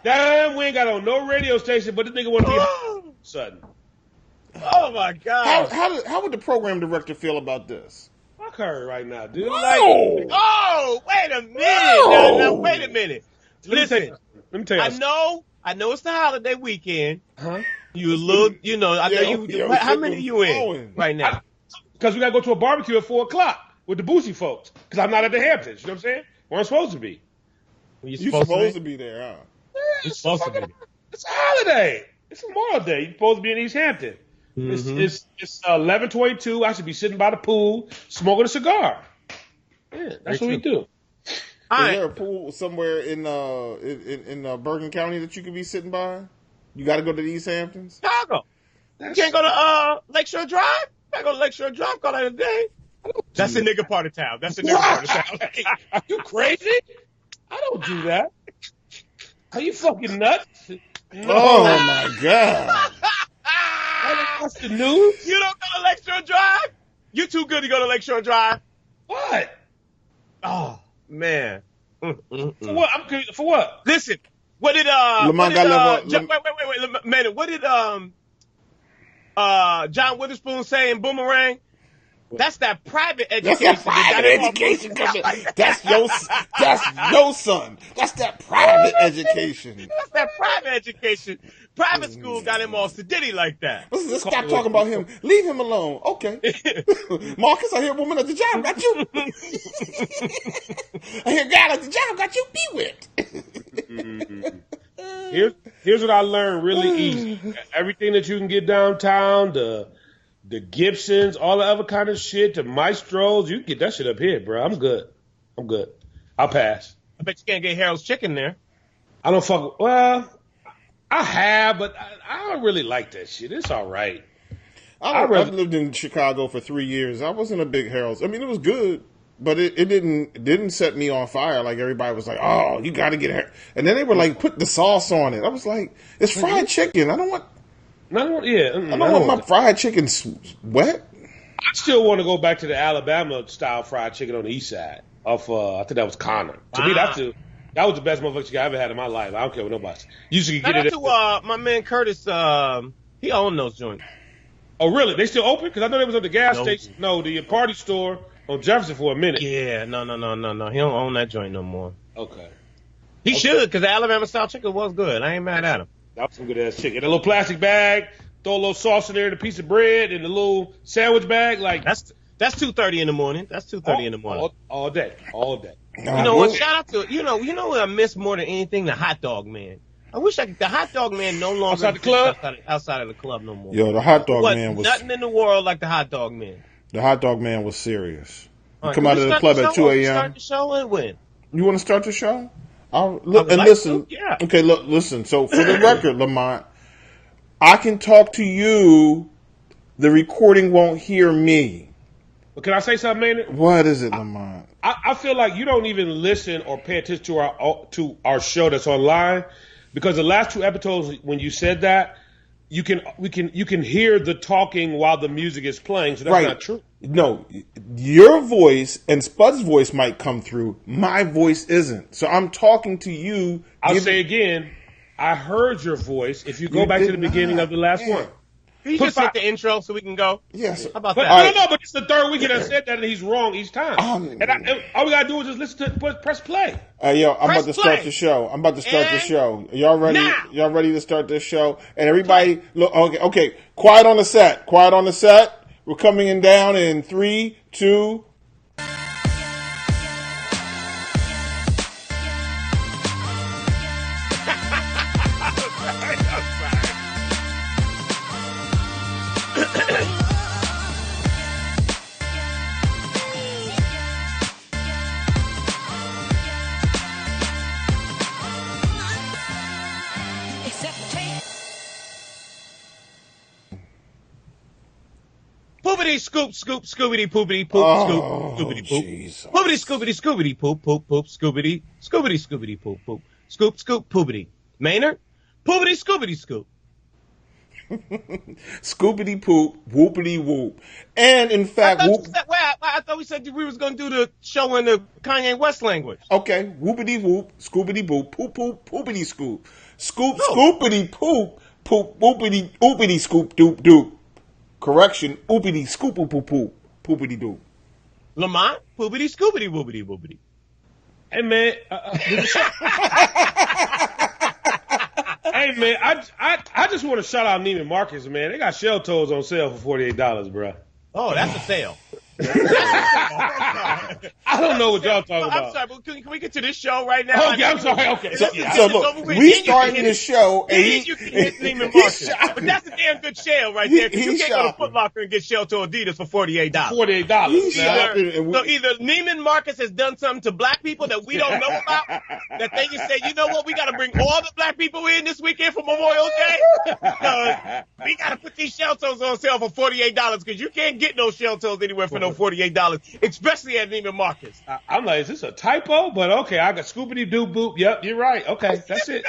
Damn, we ain't got on no radio station, but this nigga want to be sudden. Oh my God! How would the program director feel about this? Fuck her right now, dude. No. Wait a minute. Now, wait a minute. Listen, let me tell you. I know it's the holiday weekend. Huh? You look, I know you. How many are you in right now? Because we gotta go to a barbecue at 4:00 with the Boosie folks. Because I'm not at the Hamptons. You know what I'm saying? Where I'm supposed to be. You're supposed to be there, huh? You're supposed to be. It's a holiday. It's Memorial Day. You're supposed to be in East Hampton. Mm-hmm. It's 11:22. I should be sitting by the pool smoking a cigar. Yeah, that's what we do. Is there a pool somewhere in Bergen County that you could be sitting by? You got to go to the East Hamptons? Chicago. You can't go to Lakeshore Drive? You can't go to Lakeshore Drive, call that a day. That's a nigga part of town. Are you crazy? I don't do that. Are you fucking nuts? No. Oh, my God. What's the news? You don't go to Lakeshore Drive? You too good to go to Lakeshore Drive? What? Oh, man. For what? I'm good. For what? Listen, what did wait, man, what did John Witherspoon say in Boomerang? That's that private education. That's that private education. That's your son. That's that private education. That's that private education. Private school got him all sedity like that. Let's stop talking about him. Leave him alone. Okay. Marcus, I hear a woman at the job got you. I hear a guy at the job got you bewitched. Here's what I learned really easy. Everything that you can get downtown, the Gibsons, all the other kind of shit, the Maestros, you can get that shit up here, bro. I'm good. I'll pass. I bet you can't get Harold's Chicken there. I don't fuck. Well, I have, but I don't really like that shit. It's all right. I've lived in Chicago for 3 years. I wasn't a big Harold's. I mean, it was good, but it didn't set me on fire. Like everybody was like, "Oh, you got to get it," and then they were like, "Put the sauce on it." I was like, "It's fried chicken. I don't want." I don't want my fried chicken wet. I still want to go back to the Alabama style fried chicken on the east side of I think that was Connor. To me, that was the best motherfucking chicken I ever had in my life. I don't care what nobody. You should get it. My man Curtis, he owned those joints. Oh really? They still open? Because I know they was at the gas station. No, the party store on Jefferson for a minute. Yeah, no. He don't own that joint no more. Okay. He should, because the Alabama style chicken was good. I ain't mad at him. That was some good ass chicken. A little plastic bag, throw a little sauce in there, and a piece of bread, and a little sandwich bag. Like that's 2:30 in the morning. That's 2:30 in the morning. All day. You know what? Shout out to you know what I miss more than anything, the hot dog man. I wish the hot dog man no longer outside the club. Outside of the club no more. Yo, the hot dog man was nothing in the world like the hot dog man. The hot dog man was serious. You come out of the club at 2 a.m. Start the show and win. You want to start the show? Listen. Yeah. Okay, look, listen. So for the record, Lamont, I can talk to you. The recording won't hear me. But can I say something, Maynard? What is it, Lamont? I feel like you don't even listen or pay attention to our show that's online, because the last 2 episodes when you said that, you can hear the talking while the music is playing. So that's not true. No, your voice and Spud's voice might come through. My voice isn't. So I'm talking to you. I'll say again, I heard your voice. If you go back to the beginning of the last one. Can you just hit the intro so we can go? Yes. How about that? No, but it's the 3rd weekend I said that, and he's wrong each time. And all we got to do is just listen to press play. Yo, I'm about to start the show. Y'all ready? Now. Y'all ready to start this show? And everybody, look. Okay. Quiet on the set. We're coming in down in 3, 2. Poopity scoop scoop scoobity poopity poop scoop scoobity poop. Poopity scoobity scoobity poop poop poop scoobity scoobity poop poop scoop scoop poopity. Maynard, poopity scoobity scoop. Scoopity poop, whoopity whoop. And in fact, I thought we said we was going to do the show in the Kanye West language. Okay. Whoopity whoop, scoopity boop, poop poop, poopity scoop. Scoop, scoopity poop, poop, whoopity, oopity scoop, doop, doop. Correction, oopity, scoop, poop, poop, poopity doop. Lamont, poopity, scoopity, whoopity, whoopity. Hey, man. Hey, man, I just want to shout out Neiman Marcus, man. They got shell toes on sale for $48, bro. Oh, that's a sale. I don't know what y'all talking about. I'm sorry, but can we get to this show right now? Oh, yeah, I'm sorry. Okay. So look, we starting the show, and you can hit Neiman Marcus. But that's a damn good shell right there. Because you can't go to Foot Locker and get shell toe Adidas for $48. $48. So either Neiman Marcus has done something to black people that we don't know about, that they just say, you know what, we got to bring all the black people in this weekend for Memorial Day. Because we got to put these shell toes on sale for $48 because you can't get no shell toes anywhere for no $48, especially at Neiman Marcus. I'm like, is this a typo? But okay, I got scoopity doo boop. Yep, you're right. Okay, that's it.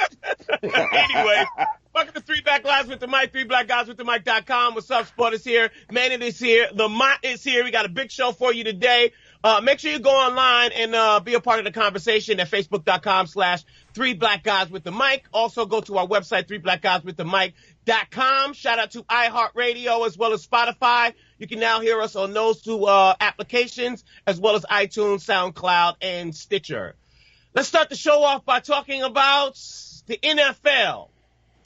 Anyway, welcome to 3 Black Lives with the Mic, 3blackguyswiththemic.com. What's up, Sport is here. Maynard is here. Lamont is here. We got a big show for you today. Make sure you go online and be a part of the conversation at facebook.com/3blackguyswiththemic. Also go to our website, 3blackguyswiththemic.com. Shout out to iHeartRadio as well as Spotify. You can now hear us on those two applications as well as iTunes, SoundCloud, and Stitcher. Let's start the show off by talking about the NFL.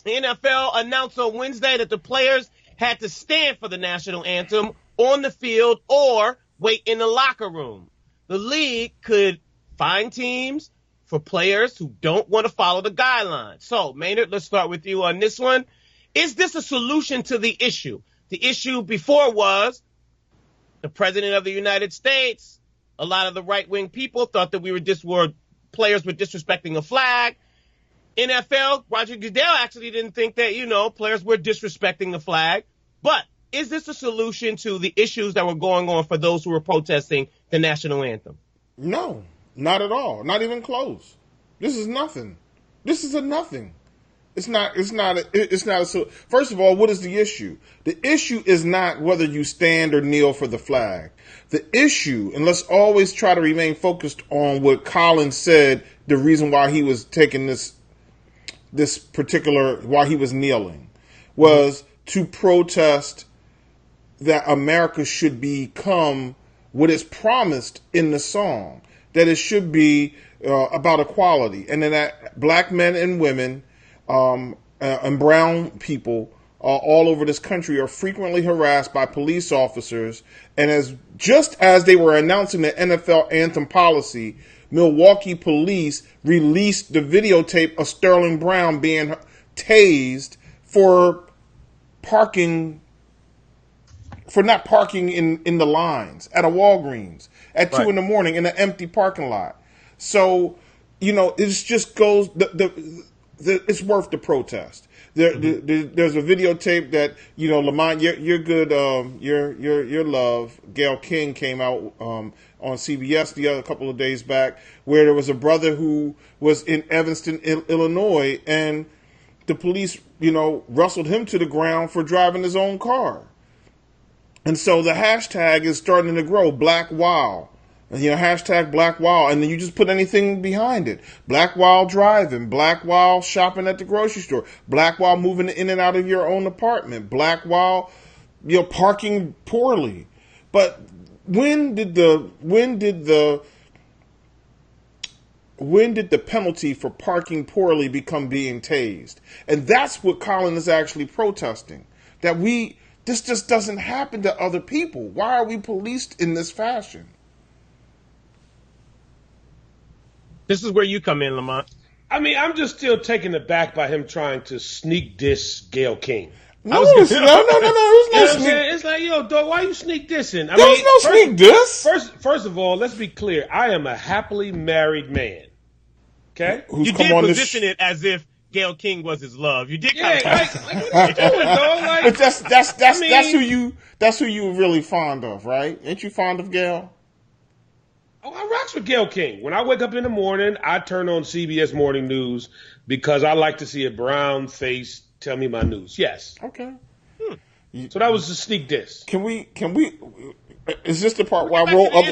The NFL announced on Wednesday that the players had to stand for the national anthem on the field or wait in the locker room. The league could fine teams for players who don't want to follow the guidelines. So, Maynard, let's start with you on this one. Is this a solution to the issue? The issue before was the president of the United States. A lot of the right-wing people thought that players were disrespecting a flag. NFL, Roger Goodell actually didn't think that, players were disrespecting the flag. But is this a solution to the issues that were going on for those who were protesting the national anthem? No, not at all. Not even close. This is nothing. This is a nothing. It's not. First of all, what is the issue? The issue is not whether you stand or kneel for the flag. The issue, and let's always try to remain focused on what Colin said, the reason why he was taking why he was kneeling, was to protest that America should become what is promised in the song, that it should be about equality, and that black men and women and brown people all over this country are frequently harassed by police officers. And just as they were announcing the NFL anthem policy, Milwaukee police released the videotape of Sterling Brown being tased for not parking in the lines at a Walgreens at 2 a.m. in an empty parking lot. So, it just goes, it's worth the protest. There's a videotape that, Lamont, you're good, your love, Gayle King came out on CBS a couple of days back, where there was a brother who was in Evanston, Illinois, and the police, wrestled him to the ground for driving his own car. And so the hashtag is starting to grow, Black Wow. Hashtag Black Wow, and then you just put anything behind it. Black Wow driving, Black Wow shopping at the grocery store, Black Wow moving in and out of your own apartment, Black Wow, parking poorly. But when did the penalty for parking poorly become being tased? And that's what Colin is actually protesting. This just doesn't happen to other people. Why are we policed in this fashion? This is where you come in, Lamont. I mean, I'm just still taken aback by him trying to sneak diss Gayle King. No. It was no sneak. It's like, dog, why you sneak dissing? There was no sneak diss. First of all, let's be clear. I am a happily married man. Okay? You did position it as if Gayle King was his love. You did kind of what are you doing, dog? But that's who you really fond of, right? Ain't you fond of Gayle? Oh, I rocks with Gayle King. When I wake up in the morning, I turn on CBS Morning News because I like to see a brown face tell me my news. Yes. Okay. So that was a sneak diss. Can we Is this the part where I roll other?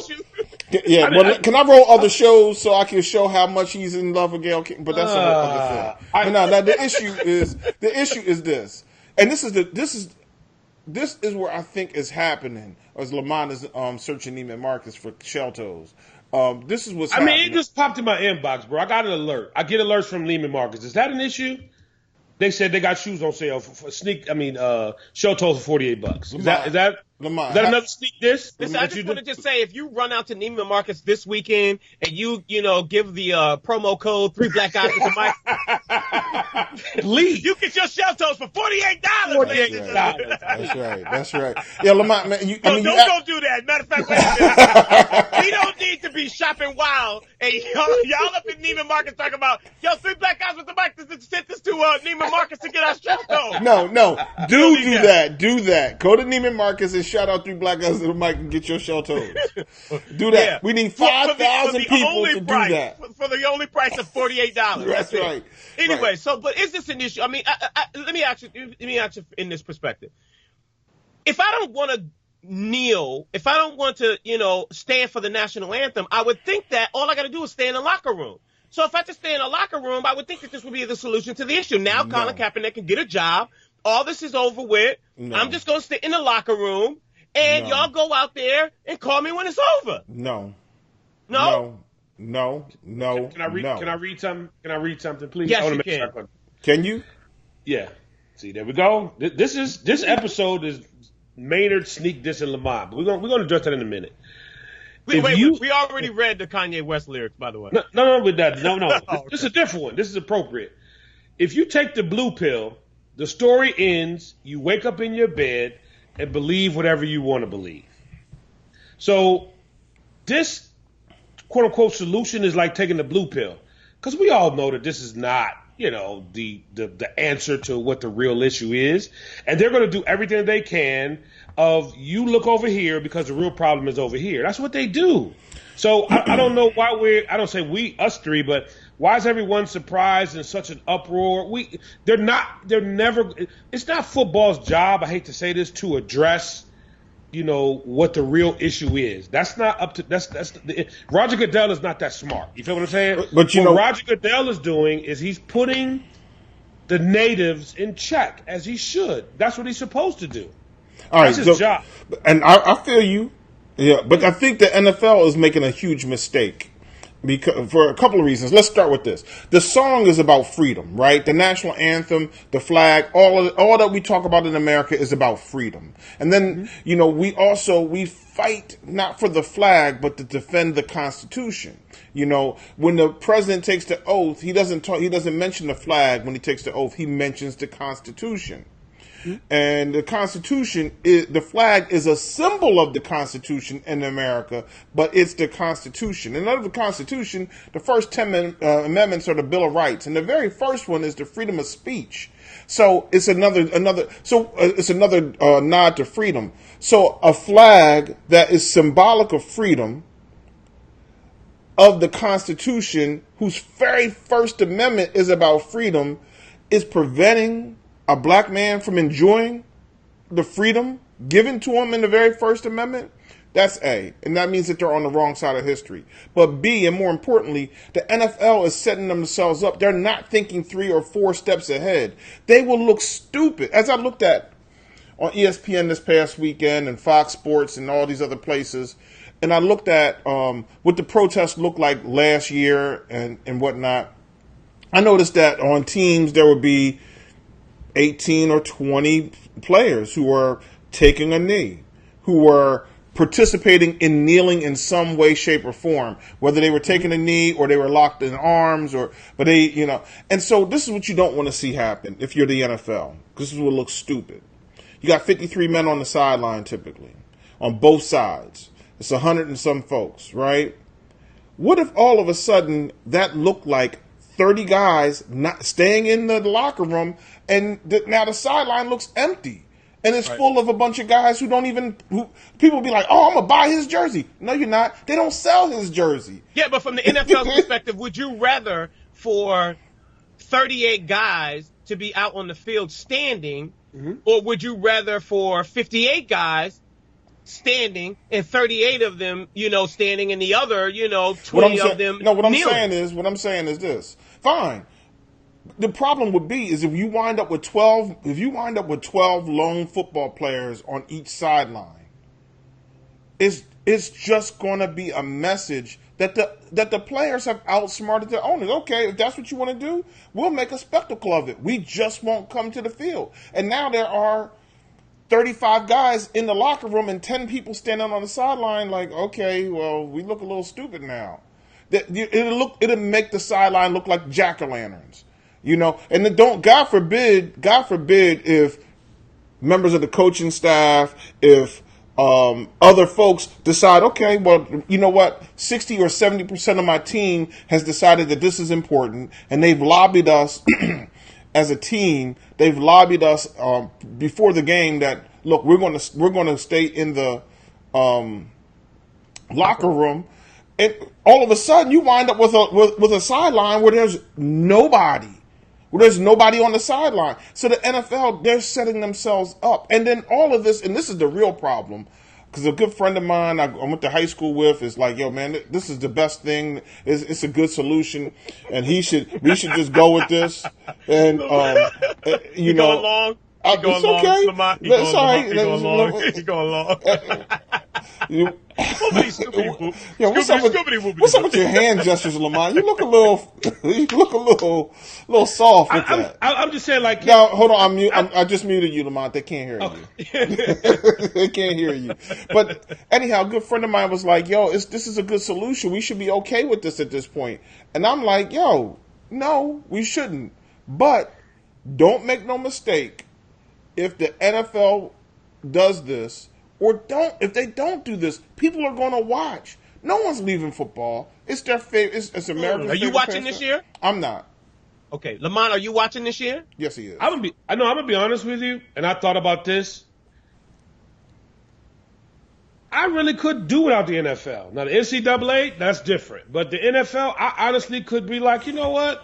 Yeah, can I roll other shows so I can show how much he's in love with Gayle King? But that's a whole other thing. But now the issue is this, and this is where I think is happening. As Lamont is searching Neiman Marcus for shell toes. This is what's happening. It just popped in my inbox, bro. I got an alert. I get alerts from Neiman Marcus. Is that an issue? They said they got shoes on sale for shell toes for $48. Is that another sneak diss? Listen, I just want to say, if you run out to Neiman Marcus this weekend and you give the promo code 3 Black Guys with the mic, please, you get your shell toes for $48. That's right. Yeah, Lamont, man, don't go do that. Matter of fact, wait a minute. We don't need to be shopping wild and y'all up in Neiman Marcus talking about 3 Black Guys with the mic sent this to Neiman Marcus to get our shell toes. No, do that. Do that. Go to Neiman Marcus and shout out 3 Black Guys with the mic and get your shell toes. Do that. Yeah. We need 5,000 people to do that. For the only price of $48. That's right. Anyway, right. But is this an issue? I mean, let me ask you in this perspective. If I don't want to kneel, if I don't want to, stand for the national anthem, I would think that all I got to do is stay in the locker room. So if I just stay in a locker room, I would think that this would be the solution to the issue. Now Colin Kaepernick can get a job. All this is over with. No. I'm just going to sit in the locker room, and y'all go out there and call me when it's over. No. Can I read something? Can I read something, please? Yes, you can. Can you? Yeah. See, there we go. This episode is Maynard sneak diss and Lamont. But we're gonna address that in a minute. We already read the Kanye West lyrics, by the way. No, with that. No. Okay. This is a different one. This is appropriate. If you take the blue pill, the story ends, you wake up in your bed and believe whatever you want to believe. So this quote unquote solution is like taking the blue pill. Because we all know that this is not, the answer to what the real issue is. And they're going to do everything they can of you look over here because the real problem is over here. That's what they do. So I don't know why I don't say us three, but why is everyone surprised and such an uproar? They're never, it's not football's job, I hate to say this, to address, what the real issue is. That's not up to, Roger Goodell is not that smart. You feel what I'm saying? But what Roger Goodell is doing is he's putting the natives in check, as he should. That's what he's supposed to do. That's his job. And I feel you. Yeah, but I think the NFL is making a huge mistake because for a couple of reasons. Let's start with this. The song is about freedom, right? The national anthem, the flag, all that we talk about in America is about freedom. And then, we fight not for the flag, but to defend the Constitution. When the president takes the oath, he doesn't mention the flag when he takes the oath. He mentions the Constitution. And the Constitution, the flag is a symbol of the Constitution in America, but it's the Constitution. And under the Constitution, the first 10 amendments are the Bill of Rights, and the very first one is the freedom of speech. So it's another nod to freedom. So a flag that is symbolic of freedom of the Constitution, whose very first amendment is about freedom, is preventing a black man from enjoying the freedom given to him in the very First Amendment. That's A. And that means that they're on the wrong side of history. But B, and more importantly, the NFL is setting themselves up. They're not thinking 3 or 4 steps ahead. They will look stupid. As I looked at on ESPN this past weekend and Fox Sports and all these other places, and I looked at what the protests looked like last year and whatnot, I noticed that on teams there would be 18 or 20 players who were taking a knee, who were participating in kneeling in some way, shape, or form, whether they were taking a knee or they were locked in arms and so this is what you don't want to see happen if you're the NFL. This is what looks stupid. You got 53 men on the sideline typically, on both sides. It's 100 and some folks, right? What if all of a sudden that looked like 30 guys not staying in the locker room, and now the sideline looks empty, and it's full of a bunch of guys who people be like, oh, I'm gonna buy his jersey. No, you're not. They don't sell his jersey. Yeah, but from the NFL perspective, would you rather for 38 guys to be out on the field standing, or would you rather for 58 guys standing and 38 of them, standing, and the other, 20 of them No, what I'm kneeling. saying is this. Fine. The problem would be is if you wind up with 12 lone football players on each sideline, it's just going to be a message that the players have outsmarted their owners. Okay, if that's what you want to do, we'll make a spectacle of it. We just won't come to the field. And now there are 35 guys in the locker room and 10 people standing on the sideline like, okay, well, we look a little stupid now. It'll make the sideline look like jack-o'-lanterns, and then God forbid if members of the coaching staff, if other folks decide, okay, well, you know what, 60 or 70% of my team has decided that this is important, and they've lobbied us as a team. They've lobbied us before the game that, look, we're going to stay in the locker room, and all of a sudden you wind up with a sideline where there's nobody. There's nobody on the sideline. So the NFL, they're setting themselves up. And then all of this, and this is the real problem, because a good friend of mine I went to high school with is like, yo, man, this is the best thing. It's a good solution, and we should just go with this. And you going long? It's okay. That's all right. You going long? What's up with your hand gestures, Lamont? You look a little soft with that. I'm just saying, like, no, hold on. I just muted you, Lamont. They can't hear you. They can't hear you. But anyhow, a good friend of mine was like, "Yo, this is a good solution. We should be okay with this at this point." And I'm like, "Yo, no, we shouldn't. But don't make no mistake. If the NFL does this." If they don't do this, people are going to watch. No one's leaving football. It's their favorite. It's America's favorite. Are you watching this year? I'm not. Okay, Lamont, are you watching this year? Yes, he is. I'm gonna be honest with you, and I thought about this. I really could do without the NFL. Now the NCAA, that's different, but the NFL, I honestly could be like, you know what?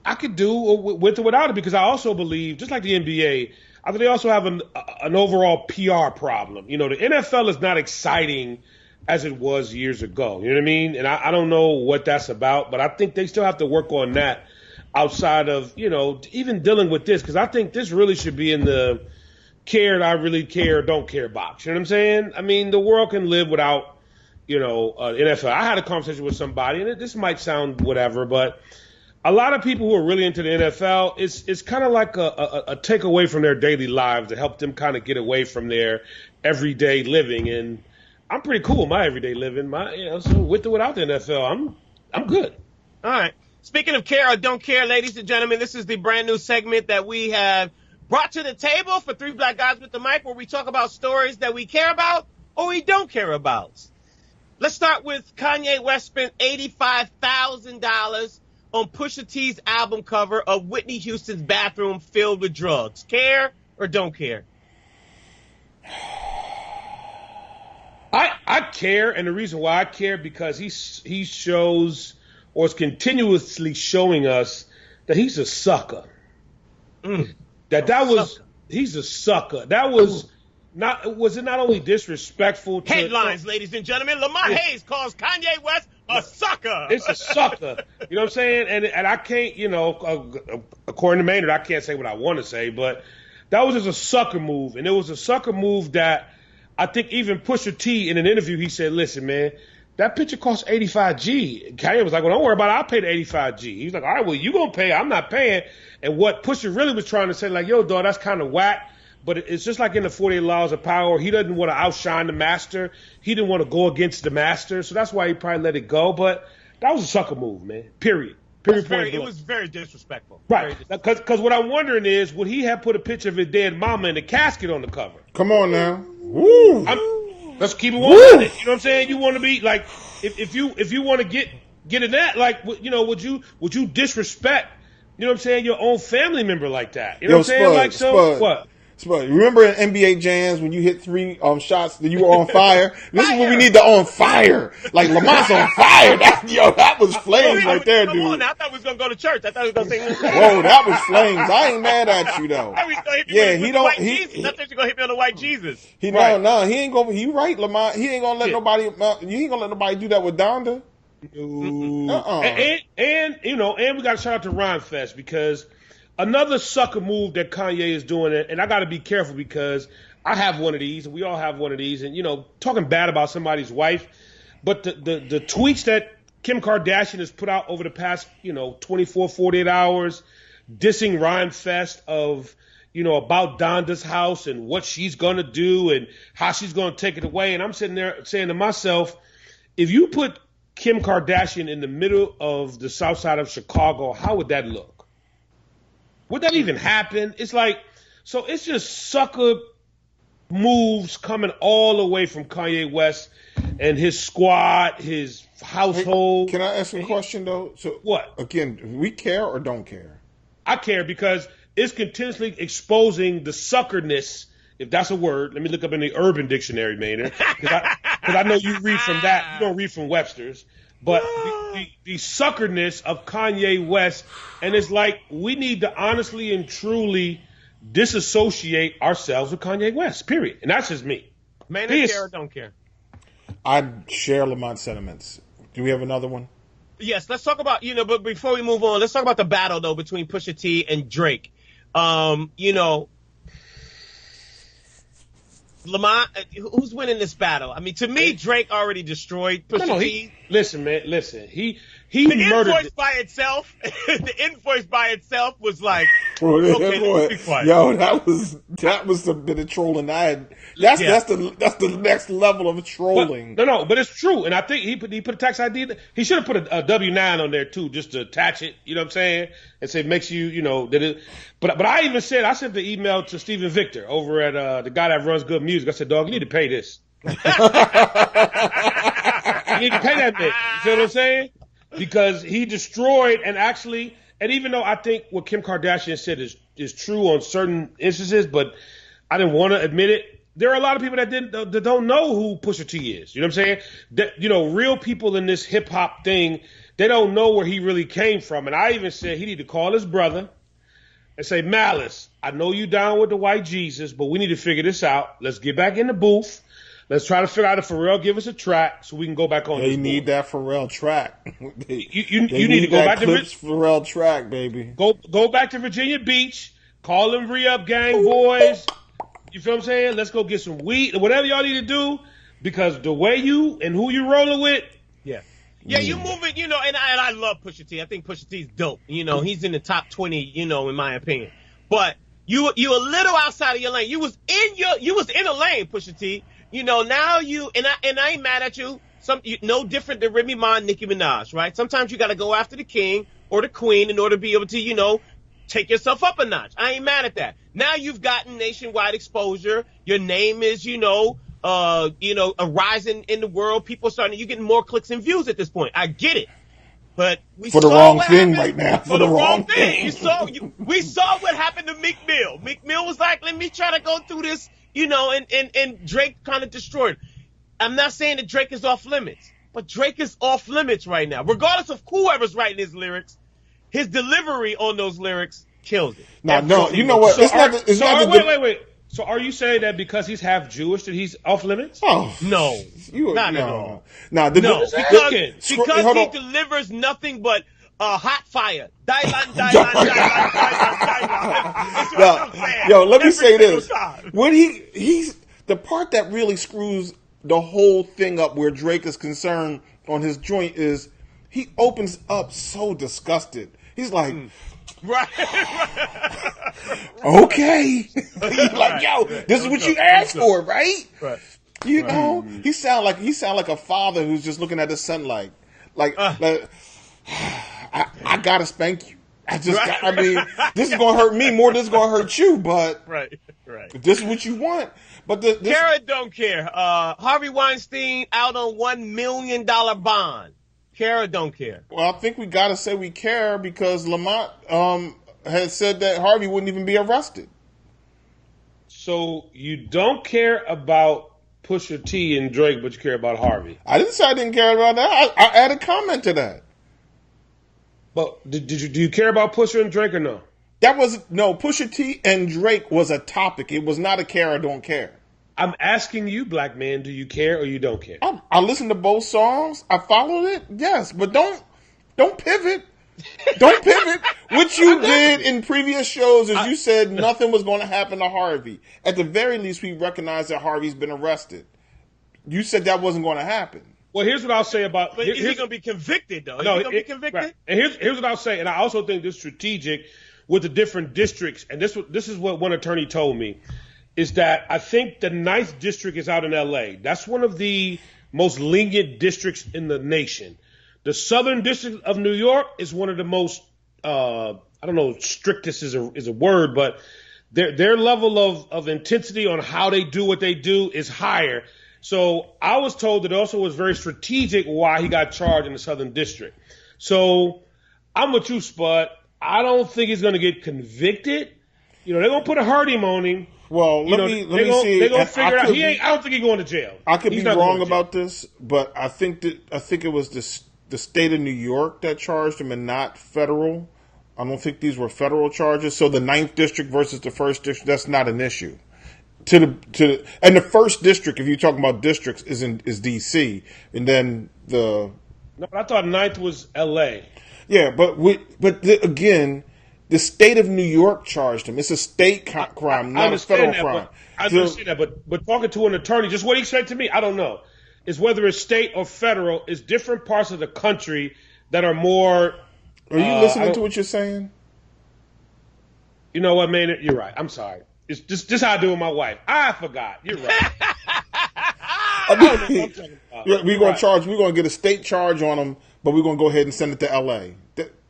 I could do with or without it, because I also believe, just like the NBA, I think they also have an overall PR problem. The NFL is not exciting as it was years ago. You know what I mean? And I don't know what that's about, but I think they still have to work on that outside of, even dealing with this, because I think this really should be in the care, I really care, don't care box. You know what I'm saying? I mean, the world can live without, NFL. I had a conversation with somebody, and this might sound whatever, but a lot of people who are really into the NFL, it's kind of like a takeaway from their daily lives to help them kind of get away from their everyday living. And I'm pretty cool with my everyday living. So with or without the NFL, I'm good. All right. Speaking of care or don't care, ladies and gentlemen, this is the brand new segment that we have brought to the table for Three Black Guys with the Mic, where we talk about stories that we care about or we don't care about. Let's start with Kanye West spent $85,000 on Pusha T's album cover of Whitney Houston's bathroom filled with drugs. Care or don't care? I care, and the reason why I care, because he shows, or is continuously showing us, that he's a sucker. He's a sucker. That was not only disrespectful to headlines, ladies and gentlemen. Lamont Hayes calls Kanye West a sucker. It's a sucker. You know what I'm saying? And I can't, according to Maynard, I can't say what I want to say, but that was just a sucker move. And it was a sucker move that I think even Pusha T, in an interview, he said, listen, man, that picture cost $85,000. Kanye was like, well, don't worry about it. I'll pay the $85,000. He's like, all right, well, you going to pay. I'm not paying. And what Pusha really was trying to say, like, yo, dog, that's kind of whack. But it's just like in the 48 Laws of Power. He doesn't want to outshine the master. He didn't want to go against the master. So that's why he probably let it go. But that was a sucker move, man. Period. It was very disrespectful. Right. Because what I'm wondering is, would he have put a picture of his dead mama in the casket on the cover? Come on now. Woo. Let's keep it 100. You know what I'm saying? You want to be like, if you want to get in that, like, would you disrespect, you know what I'm saying, your own family member like that? You know what I'm saying? Like, so Spud, what? Remember in NBA jams when you hit 3 shots, then you were on fire? This is what we need to on fire. Like Lamont's on fire. That was flames right there, dude. Come on, I thought we was gonna go to church. I thought he was gonna sing. Whoa, that was flames. I ain't mad at you though. Yeah, he don't. I thought you gonna hit me on the white Jesus. No, he ain't gonna. He right, Lamont. He ain't gonna let nobody. You ain't gonna let nobody do that with Donda. And we got to shout out to Rhyme Fest because another sucker move that Kanye is doing, and I got to be careful because I have one of these, and we all have one of these, and talking bad about somebody's wife, but the tweets that Kim Kardashian has put out over the past 24, 48 hours, dissing Rhyme Fest of about Donda's house and what she's gonna do and how she's gonna take it away, and I'm sitting there saying to myself, if you put Kim Kardashian in the middle of the south side of Chicago, how would that look? Would that even happen? It's like, so it's just sucker moves coming all the way from Kanye West and his squad, his household. Hey, can I ask a question, though? So what? Again, we care or don't care? I care because it's continuously exposing the suckerness, if that's a word. Let me look up in the Urban Dictionary, Maynard, because I know you read from that. You don't read from Webster's. But the suckerness of Kanye West, and it's like we need to honestly and truly disassociate ourselves with Kanye West, period. And that's just me. Maynard, care or don't care? I share Lamont's sentiments. Do we have another one? Yes, let's talk about, but before we move on, let's talk about the battle, though, between Pusha T and Drake. Lamont, who's winning this battle? I mean, to me, Drake already destroyed Pusha T. Listen, man, he the murdered invoice by itself. The invoice by itself was like, yo, that was a bit of trolling. That's the next level of trolling. But it's true, and I think he put a tax ID. He should have put a W-9 on there too, just to attach it. You know what I'm saying? And say makes you, that it. But I even said I sent the email to Stephen Victor over at the guy that runs Good Music. I said, dog, you need to pay this. You need to pay that nigga. You feel what I'm saying? Because he destroyed and even though I think what Kim Kardashian said is true on certain instances, but I didn't want to admit it. There are a lot of people that don't know who Pusha T is. You know what I'm saying? That, real people in this hip hop thing, they don't know where he really came from. And I even said he need to call his brother and say, Malice, I know you down with the white Jesus, but we need to figure this out. Let's get back in the booth. Let's try to figure out if Pharrell give us a track so we can go back on. They need that Pharrell track. You need to go back to Pharrell track, baby. Go back to Virginia Beach. Call them re-up gang boys. You feel what I'm saying? Let's go get some weed or whatever y'all need to do, because the way you and who you rolling with, yeah, you moving, and I love Pusha T. I think Pusha T's dope. He's in the top 20, in my opinion. But you a little outside of your lane. You was in a lane, Pusha T. Now you and I ain't mad at you. No different than Remy Ma and Nicki Minaj, right? Sometimes you got to go after the king or the queen in order to be able to, take yourself up a notch. I ain't mad at that. Now you've gotten nationwide exposure. Your name is, a rising in the world. People you getting more clicks and views at this point. I get it. But we for the wrong thing right now. For the wrong thing. We saw what happened to Meek Mill. Meek Mill was like, let me try to go through this, and Drake kind of destroyed. I'm not saying that Drake is off limits, but Drake is off limits right now. Regardless of whoever's writing his lyrics, his delivery on those lyrics kills it. No, you know what? Wait. So are you saying that because he's half Jewish that he's off limits? Oh, no. Not at all. No, because he delivers nothing but hot fire. Yo, let me say this. When he's the part that really screws the whole thing up where Drake is concerned on his joint is he opens up so disgusted. He's like, right. Okay. He's like, yo, this is what you asked for, right? Right. He sound like a father who's just looking at his son like I gotta spank you. This is gonna hurt me more than it's gonna hurt you, but right. This is what you want. But Kara don't care. Harvey Weinstein out on $1 million bond. Care or don't care? Well, I think we got to say we care because Lamont has said that Harvey wouldn't even be arrested. So you don't care about Pusha T and Drake, but you care about Harvey. I didn't say I didn't care about that. I added comment to that. But do you care about Pusha and Drake or no? Pusha T and Drake was a topic. It was not a care or don't care. I'm asking you, black man, do you care or you don't care? I listened to both songs. I followed it, yes, but don't pivot. Don't pivot. What you did in previous shows is you said nothing was going to happen to Harvey. At the very least, we recognize that Harvey's been arrested. You said that wasn't going to happen. Well, here's what I'll say about... But is he going to be convicted, though? No, is he going to be convicted? Right. And here's what I'll say, and I also think this is strategic with the different districts, and this is what one attorney told me, is that I think the 9th district is out in L.A. That's one of the most lenient districts in the nation. The Southern District of New York is one of the most, I don't know, strictest is a word, but their level of intensity on how they do what they do is higher. So I was told that it also was very strategic why he got charged in the Southern District. So I'm with you, Spud. I don't think he's going to get convicted. You know, they're going to put a hurt on him. Well, let me see. They're going to figure it out. I don't think he's going to jail. I could be wrong about this, but I think it was the state of New York that charged him and not federal. I don't think these were federal charges. So the 9th district versus the 1st district, that's not an issue. And the 1st district, if you're talking about districts, is DC, and then the. No, I thought 9th was L.A. Yeah, again, the state of New York charged him. It's a state crime, not a federal crime. I understand that, but talking to an attorney, just what he said to me, I don't know. Is whether it's state or federal, is different parts of the country that are more. Are you listening to what you're saying? You know what, Maynard? You're right. I'm sorry. It's just how I do with my wife. I forgot. You're right. We're going to get a state charge on him, but we're going to go ahead and send it to L.A.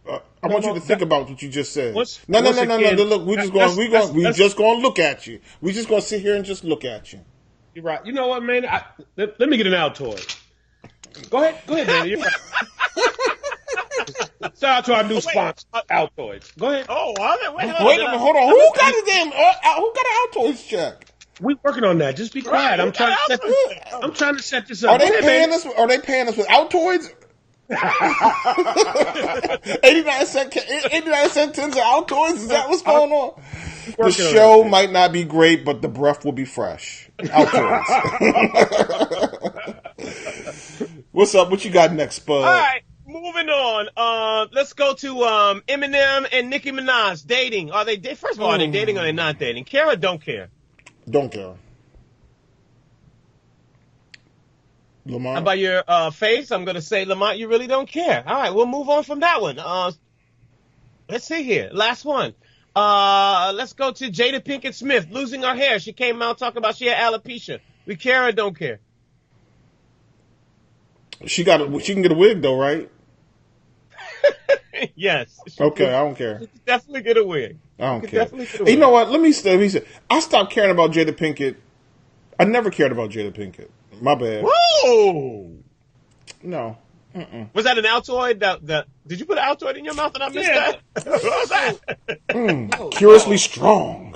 I want you to think about what you just said. No. Look, we're just going to look at you. We're just going to sit here and just look at you. You're right. You know what, man? Let me get an Altoid. Go ahead, man. You're right. Shout out to our new sponsor, Altoids. Go ahead. Oh, wait a minute. Hold on. Who got an Altoids check? We're working on that. Just be quiet. I'm trying to set this up. Are they paying us with Altoids? 89 cent tins of Altoids? Is that what's going on? The show might not be great, but the breath will be fresh. Altoids. What's up? What you got next, Bud? All right, moving on. Let's go to Eminem and Nicki Minaj dating. Are they? First of all, are they dating or are they not dating? Care or don't care? Don't care. Lamont? How about your face? I'm going to say, Lamont, you really don't care. All right, we'll move on from that one. Let's see here. Last one. Let's go to Jada Pinkett Smith losing her hair. She came out talking about she had alopecia. We care or don't care? She can get a wig though, right? Yes. Okay, I don't care. She can definitely get a wig. I don't care. You know what? Let me say. I stopped caring about Jada Pinkett. I never cared about Jada Pinkett. My bad. Whoa! No. Was that an Altoid? Did you put an Altoid in your mouth and I missed that? What was that? Curiously strong.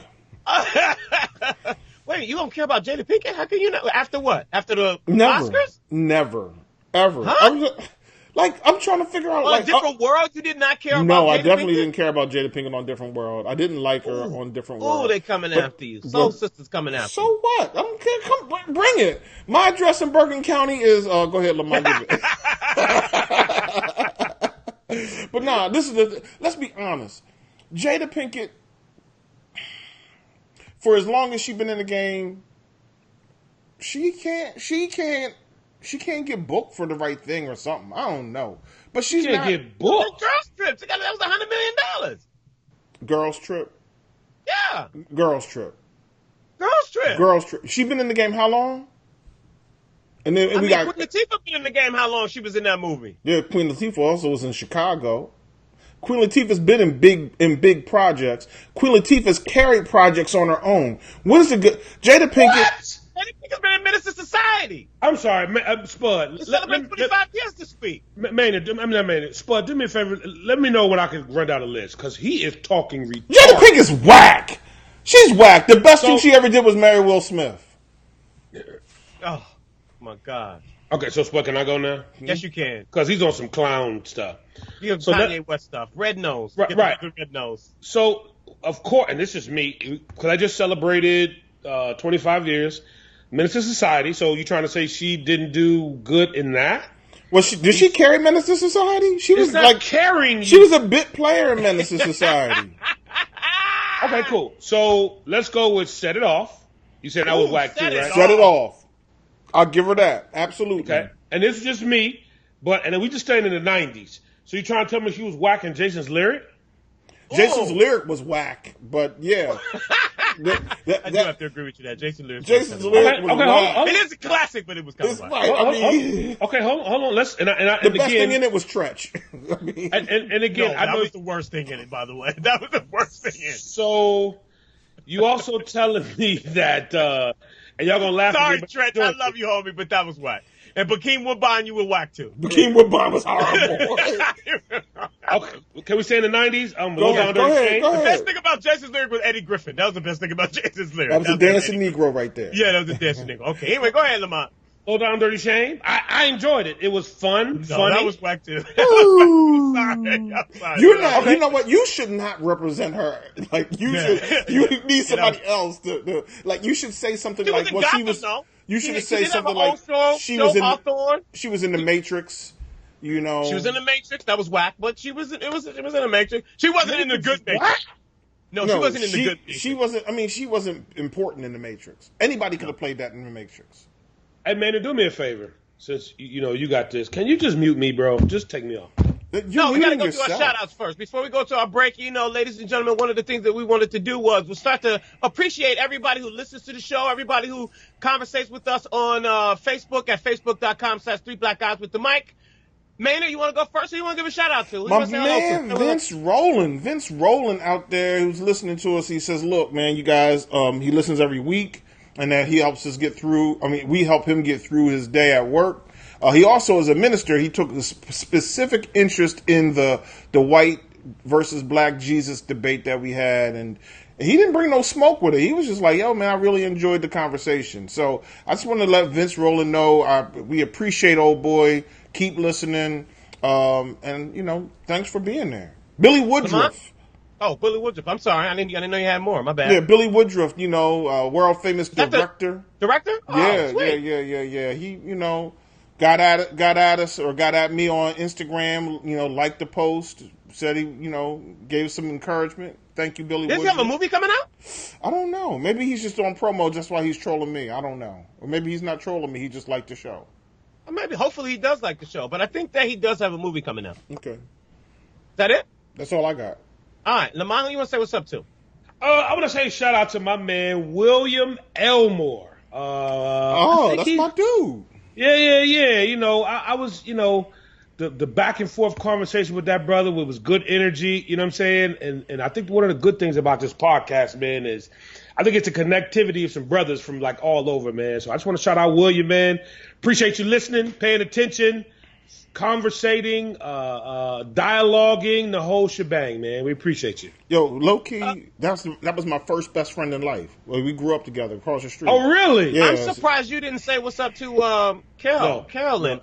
Wait, you don't care about Jada Pinkett? How can you not? After what? After the Oscars? Never. Ever. Huh? I'm trying to figure out. On a different world, you did not care about Jada Pinkett? No, I definitely didn't care about Jada Pinkett on Different World. I didn't like her on Different World. Oh, they coming after you. Soul Sisters coming after you. So what? I don't care. Come, bring it. My address in Bergen County is, go ahead, Lamont. But nah, let's be honest. Jada Pinkett, for as long as she's been in the game, she can't get booked for the right thing or something. I don't know. But she can't get booked. Girls Trip. That was $100 million. Girls Trip? Yeah. Girls Trip. She been in the game how long? And then Queen Latifah been in the game how long she was in that movie? Yeah, Queen Latifah also was in Chicago. Queen Latifah's been in big projects. Queen Latifah's carried projects on her own. What is the good Jada Pinkett? What? Jada Pinkett's been in Menace to Society. I'm sorry, Spud. It's celebrating 25 years this week. Maynard, Spud, do me a favor. Let me know when I can run down a list, because he is talking retarded. Jada Pinkett's whack. She's whack. The best thing she ever did was marry Will Smith. Oh my God. Okay, so Spud, can I go now? Yes, you can. Because he's on some clown stuff. You have Kanye West stuff. Red nose. Right. Red nose. So, of course, and this is me, because I just celebrated 25 years, Menace to Society. So you trying to say she didn't do good in that? Well, did she carry Menace to Society? She was like carrying. She was a bit player in Menace to Society. Okay, cool. So let's go with Set It Off. You said that was whack too, right? Set It Off. I'll give her that. Absolutely. Okay. And this is just me, and then we just staying in the 90s. So you trying to tell me she was whacking Jason's lyric? Jason's lyric was whack, but yeah. I do have to agree with you that Jason's lyric was whack. It is a classic, but it was kind of whack. Okay, hold on. Let's the best thing in it was Tretch. and again, that was the worst thing in it, by the way. That was the worst thing in it. So you also telling me that and y'all gonna laugh Sorry, at me, Tretch, I love you, homie, but that was whack. And Bakeem Woodbine, you were whack too. Bakeem Woodbine was horrible. Okay, can we say in the 90s? Go ahead. The best thing about Jason's lyric was Eddie Griffin. That was the best thing about Jason's lyric. That was a dancing Negro right there. Yeah, that was a dancing Negro. Okay, anyway, go ahead, Lamont. Slow Down Dirty Shame. I enjoyed it. It was funny. That was whack too. I'm sorry. You're not. You know what? You should not represent her. Like you should. You need somebody else to. Like you should say something like what she was. You should say something like she was in the Matrix. You know, she was in the Matrix. That was whack, but she was. It was in the Matrix. She wasn't in the good Matrix. No, she wasn't in the good Matrix. She wasn't. I mean, she wasn't important in the Matrix. Anybody could have played that in the Matrix. Hey, Maynard, do me a favor. Since, you got this. Can you just mute me, bro? Just take me off. No, we got to go through our shout-outs first. Before we go to our break, ladies and gentlemen, one of the things that we wanted to do was we'll start to appreciate everybody who listens to the show, everybody who conversates with us on Facebook at facebook.com/3blackguyswiththemic. Maynard, you want to go first or you want to give a shout-out to? My man, Vince Rowland. Vince Rowland out there who's listening to us, he says, look, man, you guys, he listens every week. And that he helps us get through. I mean, we help him get through his day at work. He also, as a minister, he took a specific interest in the white versus black Jesus debate that we had, and he didn't bring no smoke with it. He was just like, "Yo, man, I really enjoyed the conversation." So I just want to let Vince Rowland know we appreciate old boy. Keep listening, and thanks for being there. Billy Woodruff. Oh, Billy Woodruff. I'm sorry. I didn't know you had more. My bad. Yeah, Billy Woodruff, world famous director. Director? Yeah, oh, yeah. He, got at us or got at me on Instagram, liked the post, said he, gave some encouragement. Thank you, Billy Woodruff. Does he have a movie coming out? I don't know. Maybe he's just on promo. That's why he's trolling me. I don't know. Or maybe he's not trolling me. He just liked the show. Or maybe, hopefully he does like the show. But I think that he does have a movie coming out. Okay. Is that it? That's all I got. All right, Lamont, you want to say what's up to? I want to say shout out to my man William Elmore. That's my dude. Yeah. I was, the back and forth conversation with that brother was good energy. You know what I'm saying? And I think one of the good things about this podcast, man, is I think it's a connectivity of some brothers from like all over, man. So I just want to shout out William, man. Appreciate you listening, paying attention, conversating, dialoguing, the whole shebang, man. We appreciate you. Yo, low key, that was my first best friend in life. Well, we grew up together across the street. Oh, really? Yeah. I'm surprised you didn't say what's up to Carolyn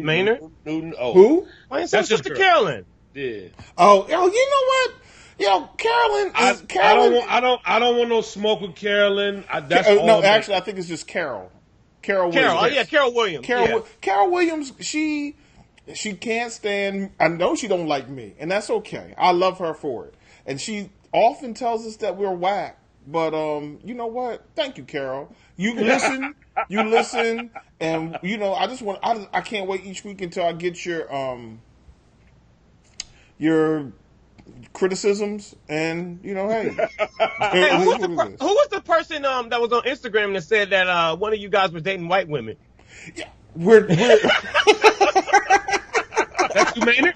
Maynard. No. Who? Why didn't say what's up to Carolyn? Yeah. Oh, you know what? Yo, Carolyn is Carolyn. I don't want no smoke with Carolyn. Actually, I think it's just Carol. Carol Williams. Oh yeah, Carol Williams. Carol Williams. She can't stand. I know she don't like me, and that's okay. I love her for it, and she often tells us that we're whack. But you know what? Thank you, Carol. You listen, and I just want. I can't wait each week until I get your criticisms, and hey. Hey, who was the person that was on Instagram that said that one of you guys was dating white women? Yeah, we're That's you, Maynard?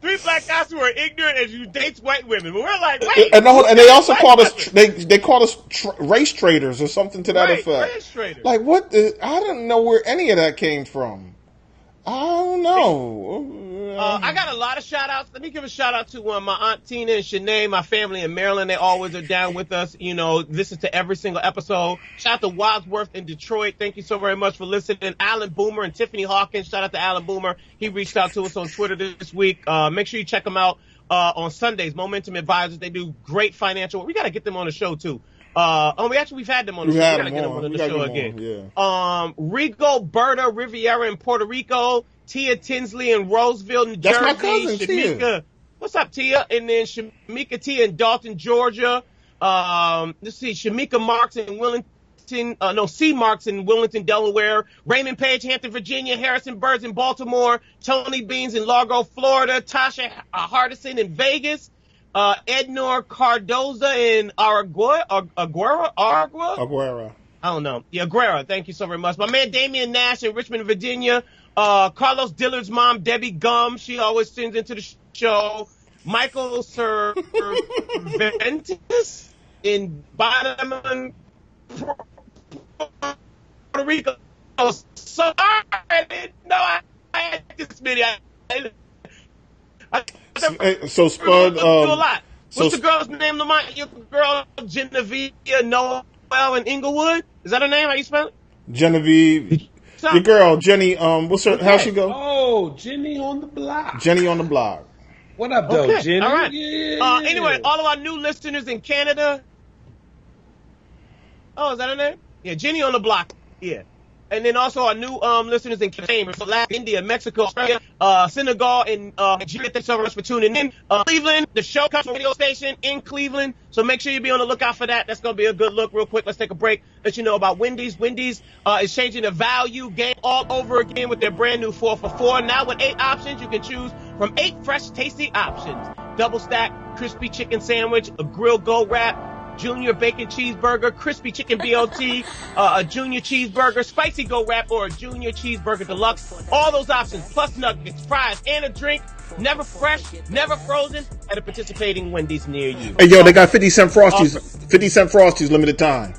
Three black guys who are ignorant as you date white women. But we're like, wait. And they also called us. They called us race traders or something to that effect. Race traders. Like what? I don't know where any of that came from. I don't know. I got a lot of shout outs. Let me give a shout out to my Aunt Tina and Shanae, my family in Maryland. They always are down with us. Listen to every single episode. Shout out to Wadsworth in Detroit. Thank you so very much for listening. Alan Boomer and Tiffany Hawkins. Shout out to Alan Boomer. He reached out to us on Twitter this week. Make sure you check him out on Sundays. Momentum Advisors. They do great financial. We got to get them on the show too. We've had them on the show. We gotta get them on the show again. Rigo, Berta, Riviera in Puerto Rico, Tia Tinsley in Roseville, New Jersey. That's my cousin, Shamika. Tia. What's up, Tia? And then Shamika Tia in Dalton, Georgia. Let's see, Shamika Marks in C. Marks in Willington, Delaware. Raymond Page, Hampton, Virginia. Harrison Birds in Baltimore. Tony Beans in Largo, Florida. Tasha Hardison in Vegas. Ednor Cardoza in Aguera. I don't know. Yeah, Aguera. Thank you so very much. My man Damian Nash in Richmond, Virginia. Carlos Dillard's mom, Debbie Gum. She always sends into the show. Michael Cervantes in Bottom, Puerto Rico. Oh, sorry, I didn't know I had this many. So Spud, do a lot. What's the girl's name? Your girl Genevieve Noel in Inglewood. Is that her name? How you spell it? Genevieve. Your girl Jenny. What's her? How'd she go? Oh, Jenny on the block. Jenny on the block. What up, though, Jenny? All right. Yeah. Anyway, all of our new listeners in Canada. Oh, is that her name? Yeah, Jenny on the block. Yeah. And then also our new listeners in Cambridge, India, Mexico, Australia, Senegal, and Nigeria. Thanks so much for tuning in. Cleveland, the show comes from a radio station in Cleveland, so make sure you be on the lookout for that. That's going to be a good look. Real quick, let's take a break. Let you know about Wendy's. Wendy's is changing the value game all over again with their brand new 4 for $4. Now with 8 options, you can choose from 8 fresh, tasty options. Double stack, crispy chicken sandwich, a grill go wrap, Junior Bacon Cheeseburger, Crispy Chicken BLT, a Junior Cheeseburger, Spicy Go Wrap, or a Junior Cheeseburger Deluxe. All those options, plus nuggets, fries, and a drink. Never fresh, never frozen, at a participating Wendy's near you. Hey, yo, they got 50 cent Frosties. 50 cent Frosties, limited time.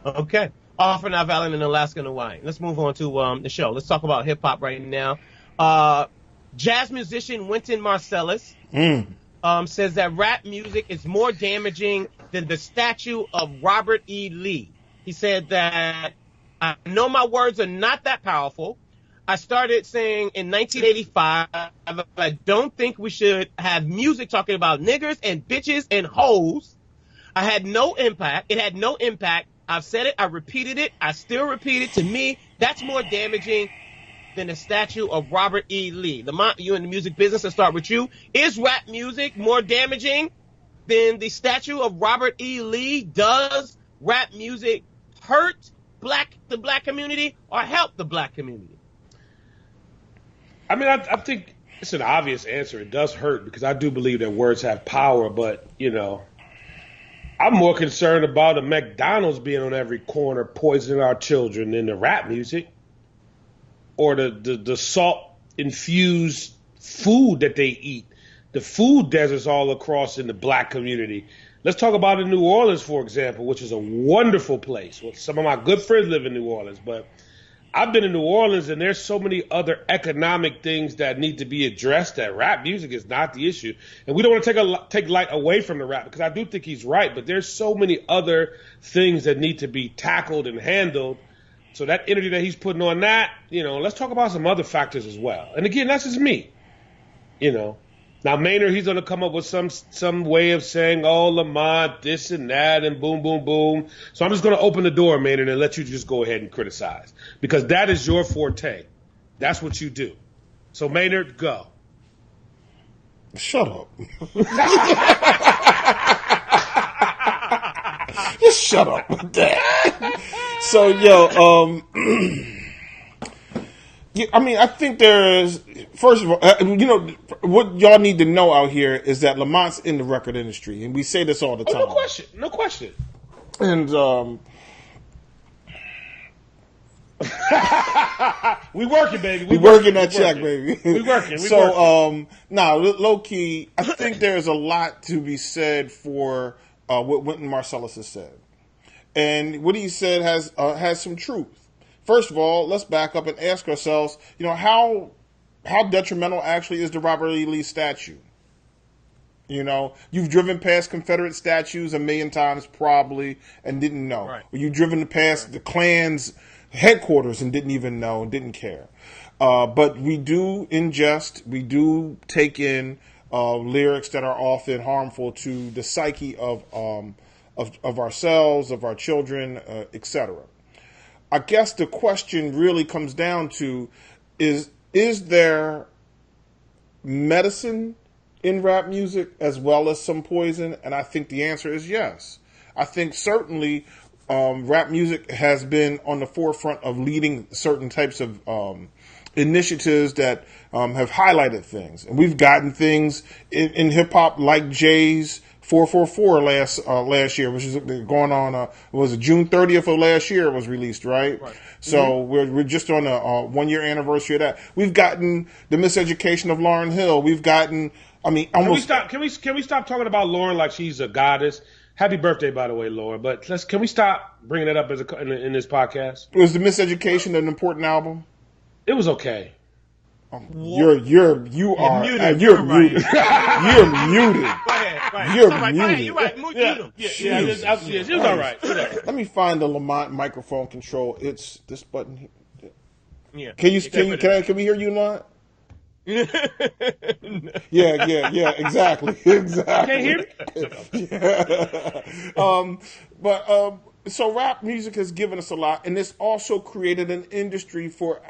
Okay. Offering our valid in Alaska and Hawaii. Let's move on to the show. Let's talk about hip-hop right now. Jazz musician Wynton Marsalis says that rap music is more damaging than the statue of Robert E. Lee. He said that, I know my words are not that powerful. I started saying in 1985, I don't think we should have music talking about niggers and bitches and hoes. I had no impact. It had no impact. I've said it. I repeated it. I still repeat it. To me, that's more damaging than the statue of Robert E. Lee. Lamont, you in the music business, let's start with you. Is rap music more damaging than the statue of Robert E. Lee? Does rap music hurt the black community or help the black community? I mean, I think it's an obvious answer. It does hurt because I do believe that words have power, but, I'm more concerned about a McDonald's being on every corner poisoning our children than the rap music. Or the salt-infused food that they eat, the food deserts all across in the black community. Let's talk about in New Orleans, for example, which is a wonderful place. Well, some of my good friends live in New Orleans, but I've been in New Orleans, and there's so many other economic things that need to be addressed that rap music is not the issue. And we don't want to take light away from the rap, because I do think he's right, but there's so many other things that need to be tackled and handled. So that energy that he's putting on that, let's talk about some other factors as well. And again, that's just me, Now Maynard, he's going to come up with some way of saying, oh, Lamont, this and that, and boom, boom, boom. So I'm just going to open the door, Maynard, and let you just go ahead and criticize. Because that is your forte. That's what you do. So Maynard, go. Shut up. Just shut up with that. So, I think there's, first of all, what y'all need to know out here is that Lamont's in the record industry, and we say this all the time. No question. And, we working, baby. We working that check, baby. We working. Low key, I think there's a lot to be said for what Wynton Marsalis has said. And what he said has some truth. First of all, let's back up and ask ourselves, how how detrimental actually is the Robert E. Lee statue? You know, you've driven past Confederate statues a million times probably and didn't know. Right. Or you've driven past the Klan's headquarters and didn't even know and didn't care. But we do ingest, we do take in lyrics that are often harmful to the psyche of ourselves, of our children, etc. I guess the question really comes down to is there medicine in rap music as well as some poison? And I think the answer is yes. I think certainly rap music has been on the forefront of leading certain types of initiatives that have highlighted things. And we've gotten things in hip-hop like Jay's 444 last year, which is going on, was it June 30th of last year it was released, right? So we're just on a 1 year anniversary of that. We've gotten the miseducation of Lauryn Hill. We've gotten, I mean, almost. Can we stop talking about Lauryn like she's a goddess? Happy birthday, by the way, Lauryn. But can we stop bringing it up in this podcast? Was the Miseducation an important album? It was okay. You're muted. You're muted. Go ahead. You're Right. muted. You're right. Mute him. Yeah, it was all right. Let me find the Lamont microphone control. It's this button here. Yeah. Can we hear you, Lamont? Yeah, exactly. Can't hear me? So rap music has given us a lot, and it's also created an industry for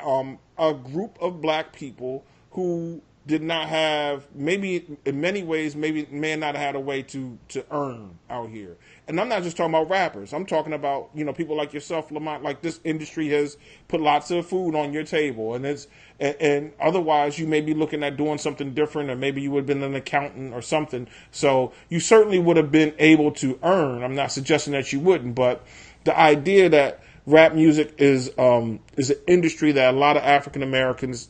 a group of black people who did not have, maybe in many ways, maybe may not have had a way to earn out here. And I'm not just talking about rappers. I'm talking about, people like yourself, Lamont. Like, this industry has put lots of food on your table, and otherwise you may be looking at doing something different, or maybe you would have been an accountant or something. So you certainly would have been able to earn. I'm not suggesting that you wouldn't, but the idea that rap music is an industry that a lot of African Americans,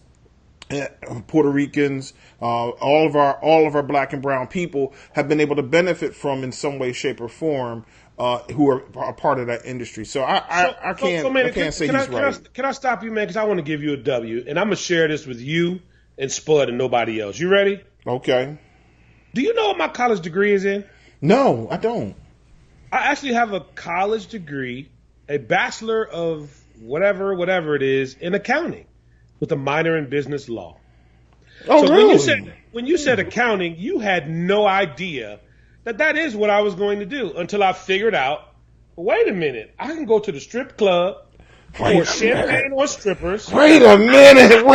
Puerto Ricans, all of our black and brown people have been able to benefit from in some way, shape, or form, who are a part of that industry. So I can't say he's right. Can I stop you, man? Because I want to give you a W, and I'm gonna share this with you and Spud and nobody else. You ready? Okay. Do you know what my college degree is in? No, I don't. I actually have a college degree, a bachelor of whatever it is, in accounting, with a minor in business law. Oh, so really? when you said accounting, you had no idea that is what I was going to do until I figured out, wait a minute, I can go to the strip club for champagne or strippers. Wait a minute.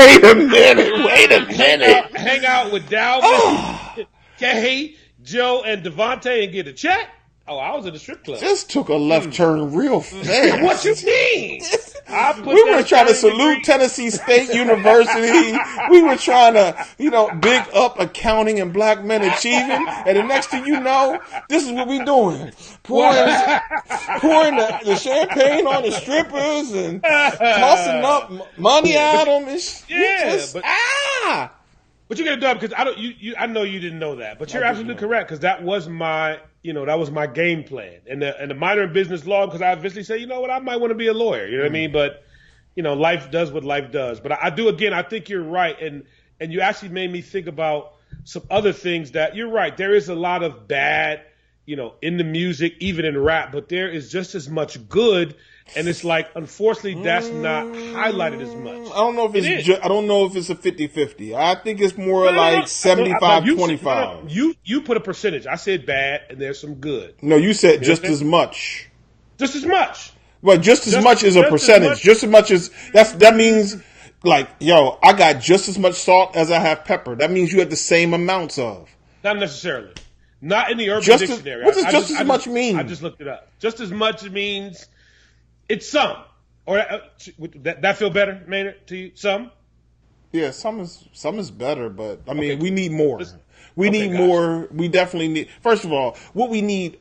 Hang out with Dalvin, Kay, Joe, and Devontae and get a check. Oh, I was at the strip club. This took a left turn real fast. What you mean? We were trying to salute Tennessee State University. We were trying to, big up accounting and black men achieving. And the next thing you know, this is what we doing. Pouring the champagne on the strippers and tossing up money at them. But you get it done because I know you didn't know that, but you're absolutely correct because that was my game plan, and the minor in business law because I eventually said, you know what, I might want to be a lawyer. You know what I mean? But life does what life does. But I do again. I think you're right, and you actually made me think about some other things that you're right. There is a lot of bad, in the music, even in rap, but there is just as much good. And it's like, unfortunately, that's not highlighted as much. I don't know if it's a 50-50. I think it's more 75-25. You put a percentage. I said bad, and there's some good. No, you said just as much. Just as much. Well, just as much is a percentage. Just as much as that means, like, I got just as much salt as I have pepper. That means you have the same amounts of. Not necessarily. Not in the Urban Dictionary. What does just as much mean? I just looked it up. Just as much means it's some. Or that feel better, Maynard, to you? Some? Yeah, some is better, but I mean, we need more. We definitely need. First of all, what we need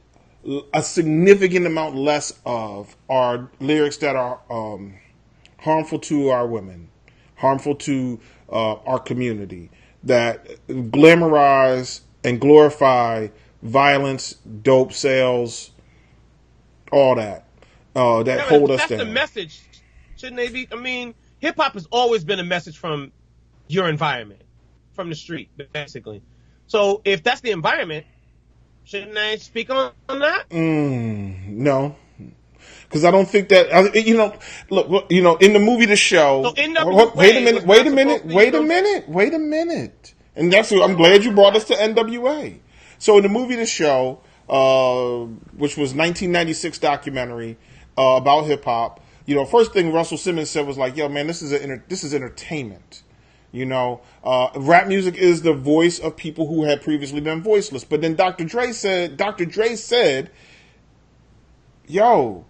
a significant amount less of are lyrics that are harmful to our women, harmful to our community, that glamorize and glorify violence, dope sales, all that. Hold us down. That's the message, shouldn't they be? I mean, hip hop has always been a message from your environment from the street, basically. So if that's the environment, shouldn't I speak on that? No. Because I don't think that, look, in the movie The Show. So wait a minute. And that's I'm glad you brought us to NWA. So in the movie The Show, which was 1996 documentary about hip hop, first thing Russell Simmons said was like, "Yo, man, this is entertainment." Rap music is the voice of people who had previously been voiceless. But then Dr. Dre said, "Yo,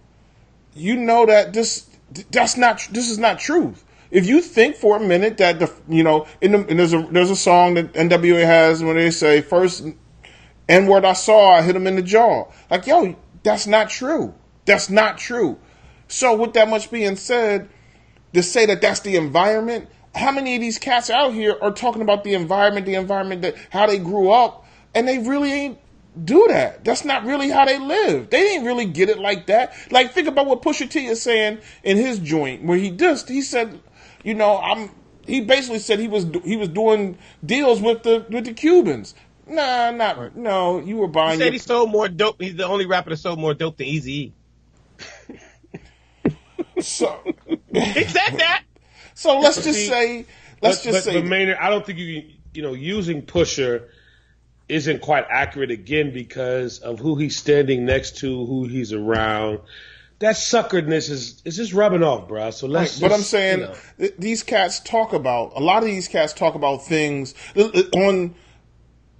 that this is not truth. If you think for a minute that there's a song that NWA has when they say first N-word I saw, I hit him in the jaw. Like, yo, that's not true. That's not true. So with that much being said, to say that that's the environment, how many of these cats out here are talking about the environment, that how they grew up, and they really ain't do that. That's not really how they live. They didn't really get it like that. Like, think about what Pusha T is saying in his joint, where he said, he basically said he was doing deals with the Cubans. No, you were buying. He said he sold more dope. He's the only rapper that sold more dope than Eazy-E. So he said that. So let's just say. But Maynard, I don't think using Pusha isn't quite accurate again because of who he's standing next to, who he's around. That suckeredness is just rubbing off, bro. So let's. But I'm saying a lot of these cats talk about things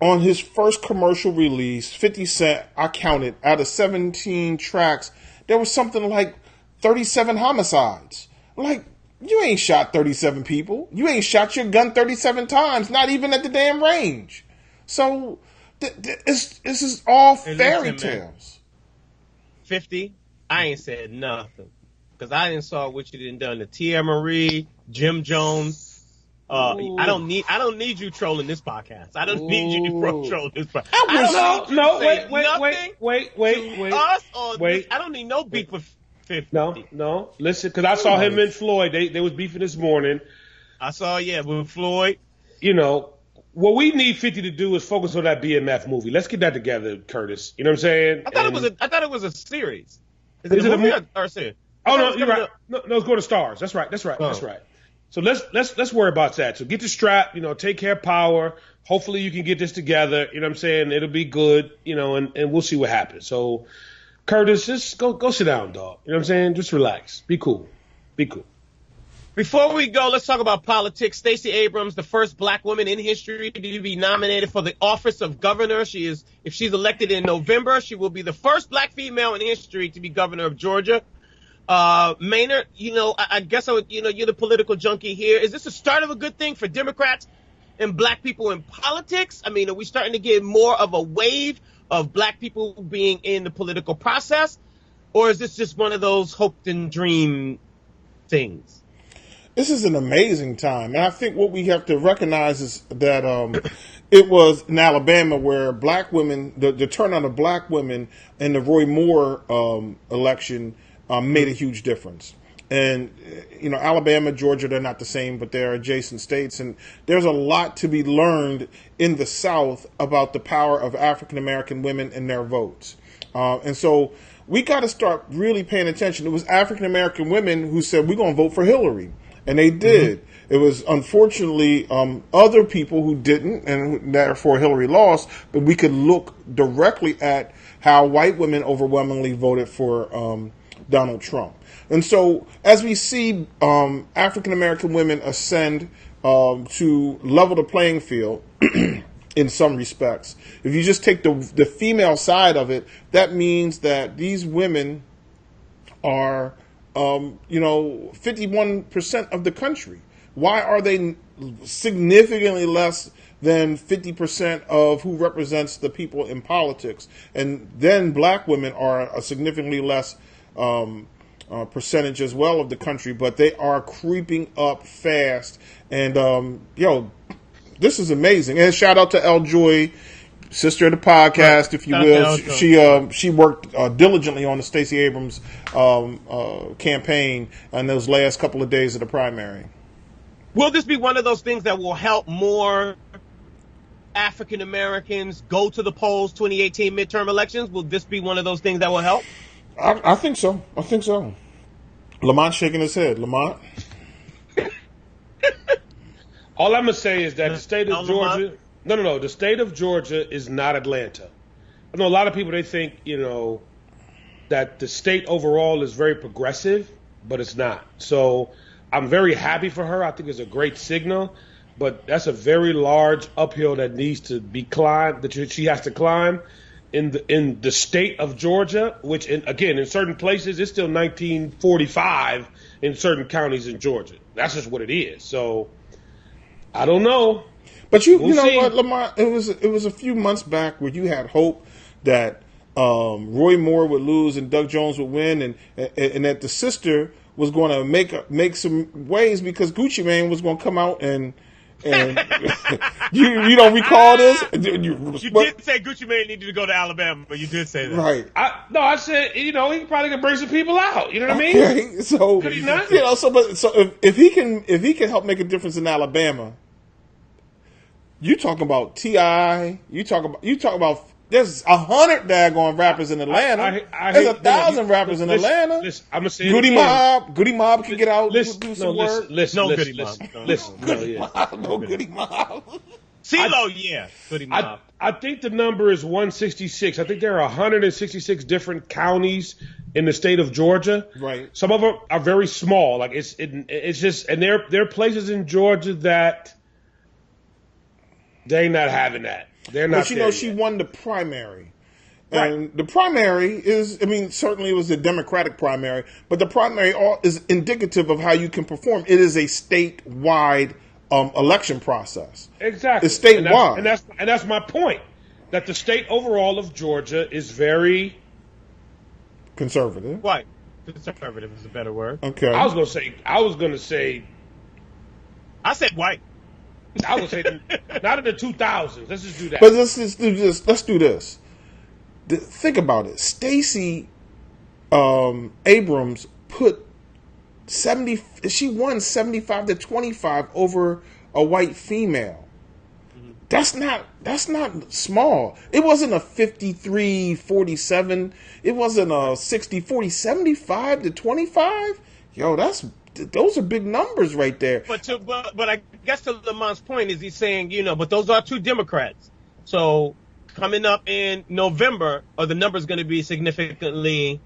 on his first commercial release. 50 Cent, I counted out of 17 tracks, there was something like 37 homicides. Like, you ain't shot 37 people. You ain't shot your gun 37 times, not even at the damn range. So this is all fairy tales. 50, I ain't said nothing. Because I didn't saw what you done done to Tia Marie, Jim Jones. I don't need you trolling this podcast. I don't need you trolling this podcast. Wait. I don't need no beef with 50. No. Listen, because I saw him and Floyd. They was beefing this morning. I saw, with Floyd. What we need 50 to do is focus on that BMF movie. Let's get that together, Curtis. You know what I'm saying? I thought it was a series. Is it a movie or a series? Oh no, you're right. No, it's going to stars. That's right. So let's worry about that. So get the strap, take care of power. Hopefully you can get this together. You know what I'm saying? It'll be good, and we'll see what happens. So Curtis, just go sit down, dog. You know what I'm saying? Just relax. Be cool. Before we go, let's talk about politics. Stacey Abrams, the first black woman in history to be nominated for the office of governor. If she's elected in November, she will be the first black female in history to be governor of Georgia. Maynard, I guess you're the political junkie here. Is this the start of a good thing for Democrats and black people in politics? I mean, are we starting to get more of a wave of black people being in the political process? Or is this just one of those hoped and dream things? This is an amazing time. And I think what we have to recognize is that it was in Alabama where black women, the turnout of black women in the Roy Moore election made a huge difference. And, Alabama, Georgia, they're not the same, but they're adjacent states. And there's a lot to be learned in the South about the power of African-American women and their votes. And so we got to start really paying attention. It was African-American women who said, we're going to vote for Hillary. And they did. Mm-hmm. It was unfortunately other people who didn't, and therefore Hillary lost. But we could look directly at how white women overwhelmingly voted for Donald Trump. And so as we see African-American women ascend to level the playing field in some respects, if you just take the female side of it, that means that these women are 51% of the country. Why are they significantly less than 50% of who represents the people in politics? And then black women are a significantly less percentage as well of the country, but they are creeping up fast. And, this is amazing. And shout out to El Joy, sister of the podcast, if you will. She worked diligently on the Stacey Abrams campaign in those last couple of days of the primary. Will this be one of those things that will help more African Americans go to the polls 2018 midterm elections? Will this be one of those things that will help? I think so. I think so. Lamont's shaking his head. Lamont? All I'm going to say is that the state of Georgia... No. The state of Georgia is not Atlanta. I know a lot of people, they think, that the state overall is very progressive, but it's not. So I'm very happy for her. I think it's a great signal, but that's a very large uphill that needs to be climbed, that she has to climb in the state of Georgia, which, in certain places, it's still 1945 in certain counties in Georgia. That's just what it is. So I don't know. But you know what, Lamont? It was a few months back where you had hope that Roy Moore would lose and Doug Jones would win, and that the sister was going to make some waves because Gucci Mane was going to come out and you don't recall this? You did say Gucci Mane needed to go to Alabama, but you did say that, right? I said he probably can bring some people out. You know what I mean? Okay, so could he not? So if he can help make a difference in Alabama. You talking about T.I. You talk about there's 100 daggone rappers in Atlanta. There's 1,000 rappers in Atlanta. Listen, I'm gonna say Goody Mob can get out and do some work. Listen, Goody Mob. No Goody Mob. CeeLo, yeah. Goody Mob. I think the number is 166. I think there are 166 different counties in the state of Georgia. Right. Some of them are very small. Like it's just, and there are places in Georgia that they're not having that. They're not. But she won the primary. And the primary is, certainly it was a Democratic primary, but the primary is indicative of how you can perform. It is a statewide election process. Exactly. It's statewide. And that's my point, that the state overall of Georgia is very conservative. White. Conservative is a better word. Okay. I was going to say. I said white. I would say not in the 2000s. Let's just do that. But let's do this. Let's do this. Think about it. Stacey Abrams put 70. She won 75-25 over a white female. Mm-hmm. That's not small. It wasn't a 53-47. It wasn't a 60-40. 75-25. Yo, those are big numbers right there. But I guess to Lamont's point is he's saying, but those are two Democrats. So coming up in November, are the numbers going to be significantly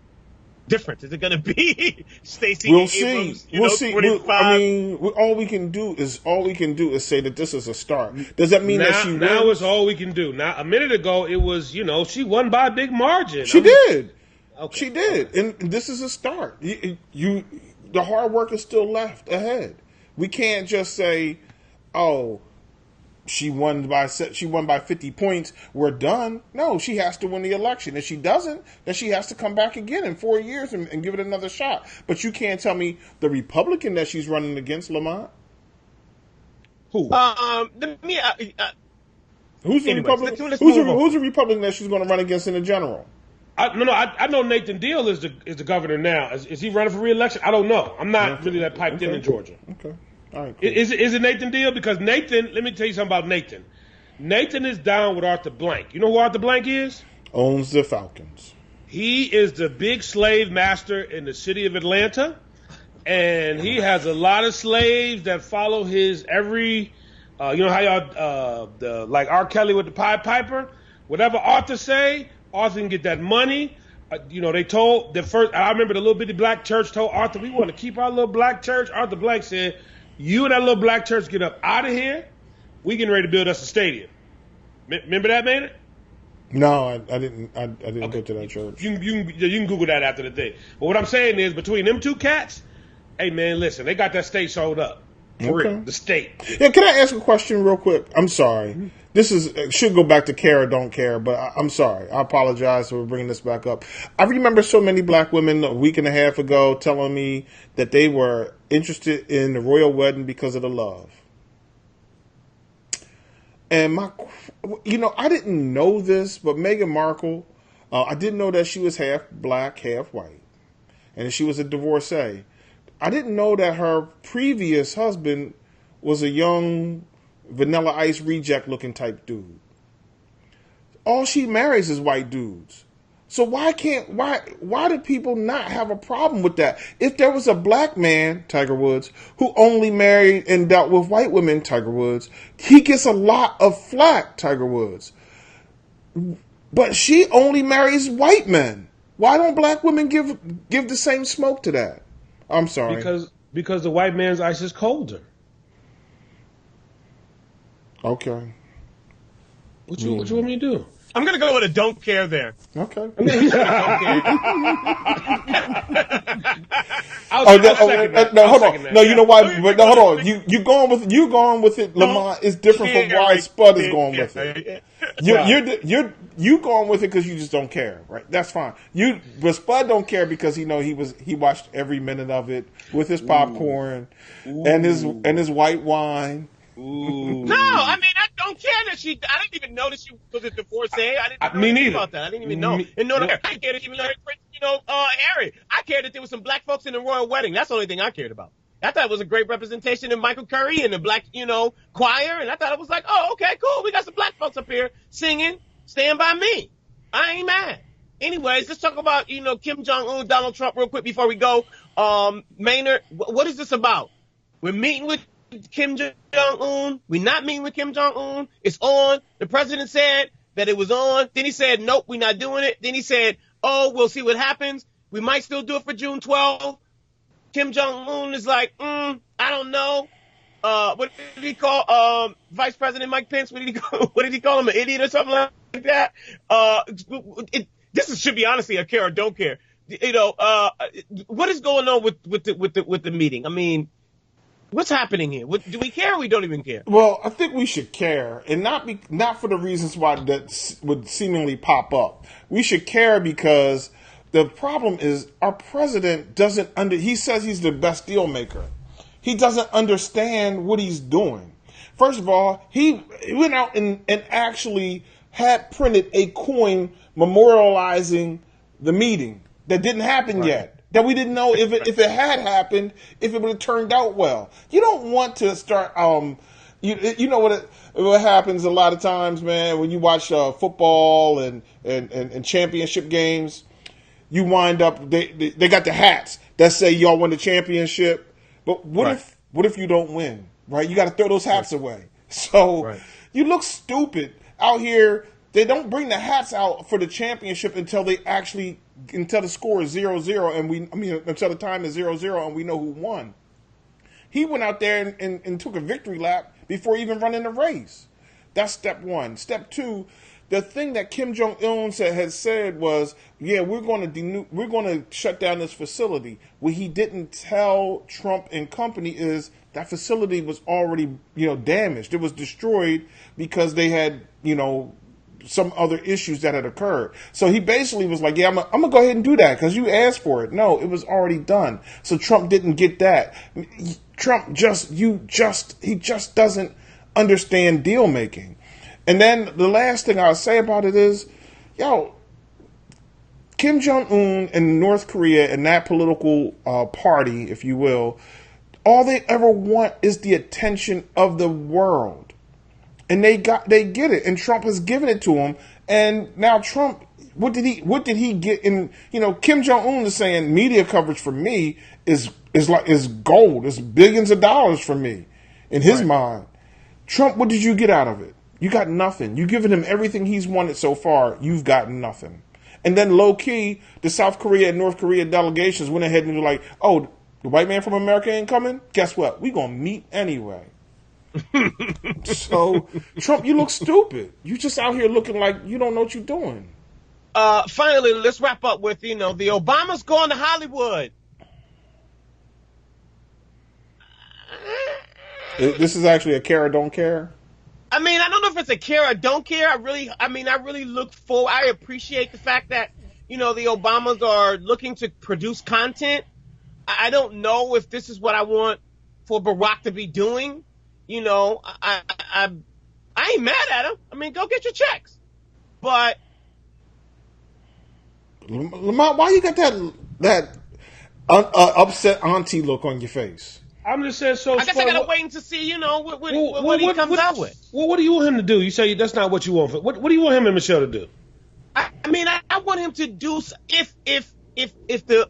different? Is it going to be Stacey Abrams? We'll see. All we can do is say that this is a start. Does that mean that she wins? Now it's all we can do. Now, a minute ago, it was, she won by a big margin. She did. Okay. She did. And this is a start. The hard work is still left ahead. We can't just say, "Oh, she won by 50 points. We're done." No, she has to win the election. If she doesn't, then she has to come back again in 4 years and give it another shot. But you can't tell me the Republican that she's running against, Lamont. Who? Who's the Republican? Who's the Republican that she's going to run against in the general? I know Nathan Deal is the governor now. Is he running for re-election? I don't know. I'm not really that piped in Georgia. Okay. All right. Cool. Is it Nathan Deal? Because Nathan, let me tell you something about Nathan. Nathan is down with Arthur Blank. You know who Arthur Blank is? Owns the Falcons. He is the big slave master in the city of Atlanta, and he has a lot of slaves that follow his every. You know how y'all like R. Kelly with the Pied Piper. Whatever Arthur say, Arthur can get that money. They told the first. I remember the little bitty black church told Arthur, "We want to keep our little black church." Arthur Blank said, "You and that little black church get up out of here. We getting ready to build us a stadium." Remember that, Maynard? No, I didn't. I didn't go to that church. You can Google that after the thing. But what I'm saying is, between them two cats, hey man, listen, they got that state sold up. For real, the state. Yeah, can I ask a question real quick? I'm sorry. This should go back to care or don't care, but I'm sorry. I apologize for bringing this back up. I remember so many black women a week and a half ago telling me that they were interested in the royal wedding because of the love. And I didn't know this, but Meghan Markle, I didn't know that she was half black, half white, and she was a divorcee. I didn't know that her previous husband was a young Vanilla Ice reject looking type dude. All she marries is white dudes. So why do people not have a problem with that? If there was a black man, Tiger Woods, who only married and dealt with white women, Tiger Woods, he gets a lot of flack, Tiger Woods. But she only marries white men. Why don't black women give the same smoke to that? I'm sorry. Because the white man's ice is colder. Okay. What you want me to do? I'm going to go with a don't care there. Okay. Don't care. No, hold on. No, you know why? But no, hold on. You going with it, Lamont, is different from why Spud is going with it. You going with it because you just don't care, right? That's fine. But Spud don't care because he watched every minute of it with his popcorn and his white wine. Ooh. No, I mean I don't care that I didn't even know that she was a divorcee. I didn't know anything about that. I didn't even know. I didn't care that she married Prince, Harry. I cared that there was some black folks in the royal wedding. That's the only thing I cared about. I thought it was a great representation of Michael Curry and the black, choir, and I thought it was like, oh, okay, cool. We got some black folks up here singing "Stand by Me." I ain't mad. Anyways, let's talk about Kim Jong Un, Donald Trump, real quick before we go. Maynard, what is this about? We're meeting with Kim Jong-un. We're not meeting with Kim Jong-un. It's on. The president said that it was on. Then he said, nope, we're not doing it. Then he said, oh, we'll see what happens. We might still do it for June 12th. Kim Jong-un is like, I don't know. What did he call Vice President Mike Pence? What did he call him, an idiot or something like that? This should be honestly a care or don't care. What is going on with the meeting? I mean, what's happening here? Do we care or we don't even care? Well, I think we should care, and not for the reasons why that would seemingly pop up. We should care because the problem is our president he says he's the best deal maker. He doesn't understand what he's doing. First of all, he went out and actually had printed a coin memorializing the meeting that didn't happen yet. That we didn't know if it had happened, if it would have turned out well. You don't want to start. You know what happens a lot of times, man. When you watch football and championship games, you wind up they got the hats that say y'all won the championship. But what if you don't win? Right? You got to throw those hats away. So you look stupid out here. They don't bring the hats out for the championship until the score is 0-0 until the time is 0-0 and we know who won. He went out there and took a victory lap before even running the race. That's step one. Step two, the thing that Kim Jong Un had said was, yeah, we're going to shut down this facility. What he didn't tell Trump and company is that facility was already damaged. It was destroyed because they had some other issues that had occurred. So he basically was like, yeah, I'm going to go ahead and do that because you asked for it. No, it was already done. So Trump didn't get that. Trump he just doesn't understand deal making. And then the last thing I'll say about it is, Kim Jong-un and North Korea and that political party, if you will, all they ever want is the attention of the world. And they get it, and Trump has given it to him. And now Trump, what did he get in? Kim Jong Un is saying media coverage for me is gold. It's billions of dollars for me, in his mind. Trump, what did you get out of it? You got nothing. You've given him everything he's wanted so far. You've gotten nothing. And then low key, the South Korea and North Korea delegations went ahead and were like, oh, the white man from America ain't coming? Guess what? We gonna meet anyway. So, Trump, you look stupid. You just out here looking like you don't know what you're doing. Finally, let's wrap up with, the Obamas going to Hollywood. This is actually a care or don't care? I mean, I don't know if it's a care or don't care. I really look forward. I appreciate the fact that, the Obamas are looking to produce content. I don't know if this is what I want for Barack to be doing. I ain't mad at him. I mean, go get your checks. But Lamont, why you got that upset auntie look on your face? I'm just saying. So I guess I gotta wait to see, what he comes out with. Well, what do you want him to do? You say that's not what you want. What do you want him and Michelle to do? I mean, I want him to do if the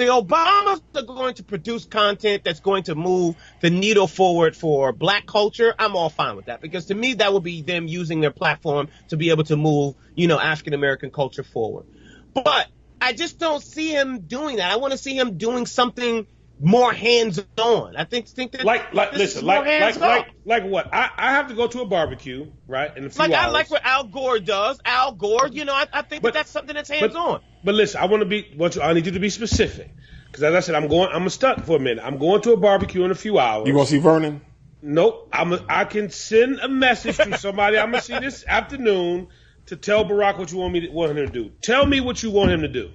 Obamas are going to produce content that's going to move the needle forward for black culture, I'm all fine with that. Because to me, that would be them using their platform to be able to move, African American culture forward. But I just don't see him doing that. I want to see him doing something more hands-on. I think that like what? I have to go to a barbecue, right? In a few hours. I like what Al Gore does. Al Gore, I think that's something that's hands-on. But listen, I need you to be specific, because as I said, I'm a stunt for a minute. I'm going to a barbecue in a few hours. You gonna see Vernon? Nope. I can send a message to somebody I'm gonna see this afternoon to tell Barack what you want him to do. Tell me what you want him to do.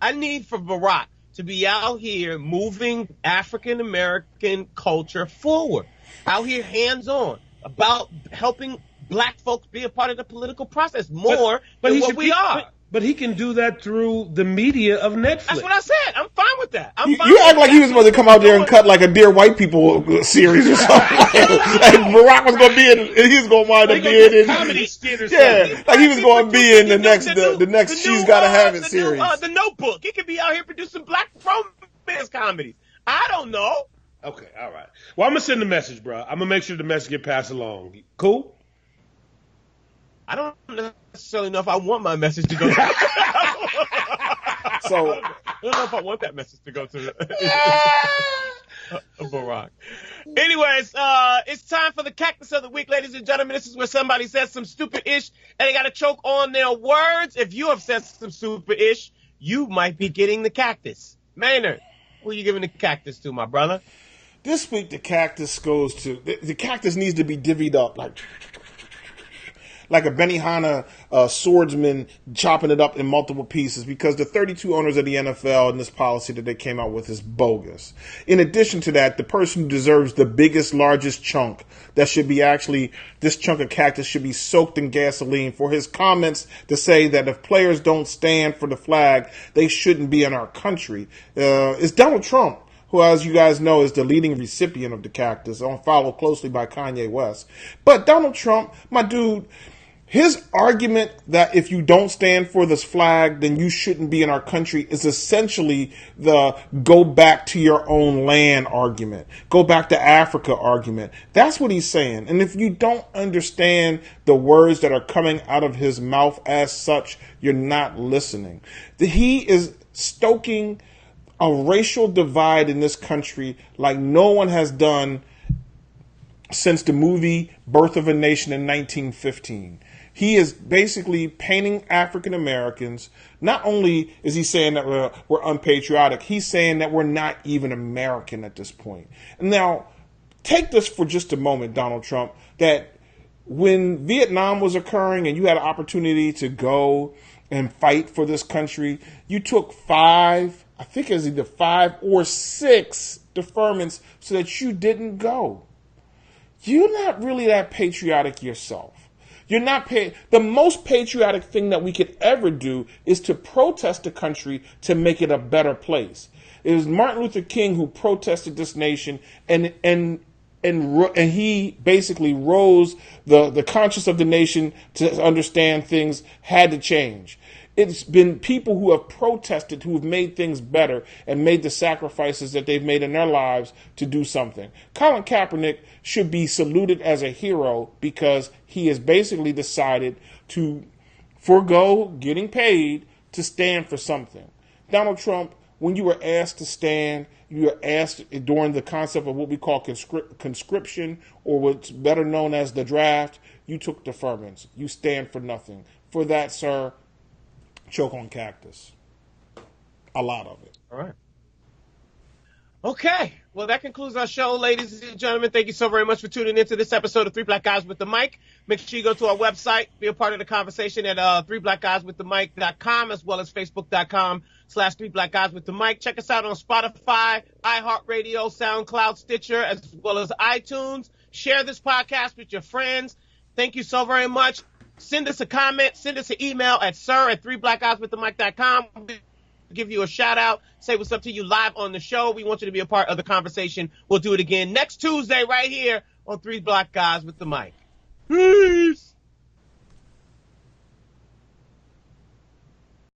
I need for Barack to be out here moving African American culture forward, out here hands-on, about helping black folks be a part of the political process more than what we are. But he can do that through the media of Netflix. That's what I said. I'm fine with that. You act like he was supposed to come out there and cut like a Dear White People series or something. Like Barack was going to be in, he was going to wind up being in comedy skit or something. Yeah, like he was going to be in the next She's Gotta Have It series. The Notebook. He could be out here producing black romance comedies. I don't know. Okay, all right. Well, I'm going to send the message, bro. I'm going to make sure the message get passed along. Cool? I don't necessarily know if I want my message to go to. So I don't know if I want that message to go to Barack. Anyways, it's time for the cactus of the week, ladies and gentlemen. This is where somebody says some stupid ish and they got to choke on their words. If you have said some stupid ish, you might be getting the cactus. Maynard, who are you giving the cactus to, my brother? This week, the cactus goes to the cactus needs to be divvied up like a Benihana swordsman chopping it up in multiple pieces, because the 32 owners of the NFL and this policy that they came out with is bogus. In addition to that, the person who deserves the biggest, largest chunk, that should be actually, this chunk of cactus should be soaked in gasoline for his comments to say that if players don't stand for the flag, they shouldn't be in our country, is Donald Trump, who, as you guys know, is the leading recipient of the cactus, followed closely by Kanye West. But Donald Trump, my dude, his argument that if you don't stand for this flag, then you shouldn't be in our country is essentially the go back to your own land argument. Go back to Africa argument. That's what he's saying. And if you don't understand the words that are coming out of his mouth as such, you're not listening. He is stoking a racial divide in this country like no one has done since the movie Birth of a Nation in 1915. He is basically painting African Americans. Not only is he saying that we're unpatriotic, he's saying that we're not even American at this point. Now, take this for just a moment, Donald Trump, that when Vietnam was occurring and you had an opportunity to go and fight for this country, you took 5, I think it was either 5 or 6 deferments so that you didn't go. You're not really that patriotic yourself. You're not the most patriotic thing that we could ever do is to protest the country to make it a better place. It was Martin Luther King who protested this nation, and he basically rose the conscience of the nation to understand things had to change. It's been people who have protested, who have made things better and made the sacrifices that they've made in their lives to do something. Colin Kaepernick should be saluted as a hero because he has basically decided to forego getting paid to stand for something. Donald Trump, when you were asked to stand, you were asked during the concept of what we call conscription, or what's better known as the draft, you took deferments. You stand for nothing. For that, sir, choke on cactus. A lot of it. All right. Okay. Well, that concludes our show, ladies and gentlemen. Thank you so very much for tuning into this episode of 3 Black Guys with the Mic. Make sure you go to our website, be a part of the conversation at 3blackguyswiththemic.com, as well as facebook.com/3 Black Guys with the Mic. Check us out on Spotify, iHeartRadio, SoundCloud, Stitcher, as well as iTunes. Share this podcast with your friends. Thank you so very much. Send us a comment. Send us an email at sir@3blackguyswiththemic.com. give you a shout out, say what's up to you live on the show. We want you to be a part of the conversation. We'll do it again next Tuesday right here on Three Black Guys with the Mic. Peace.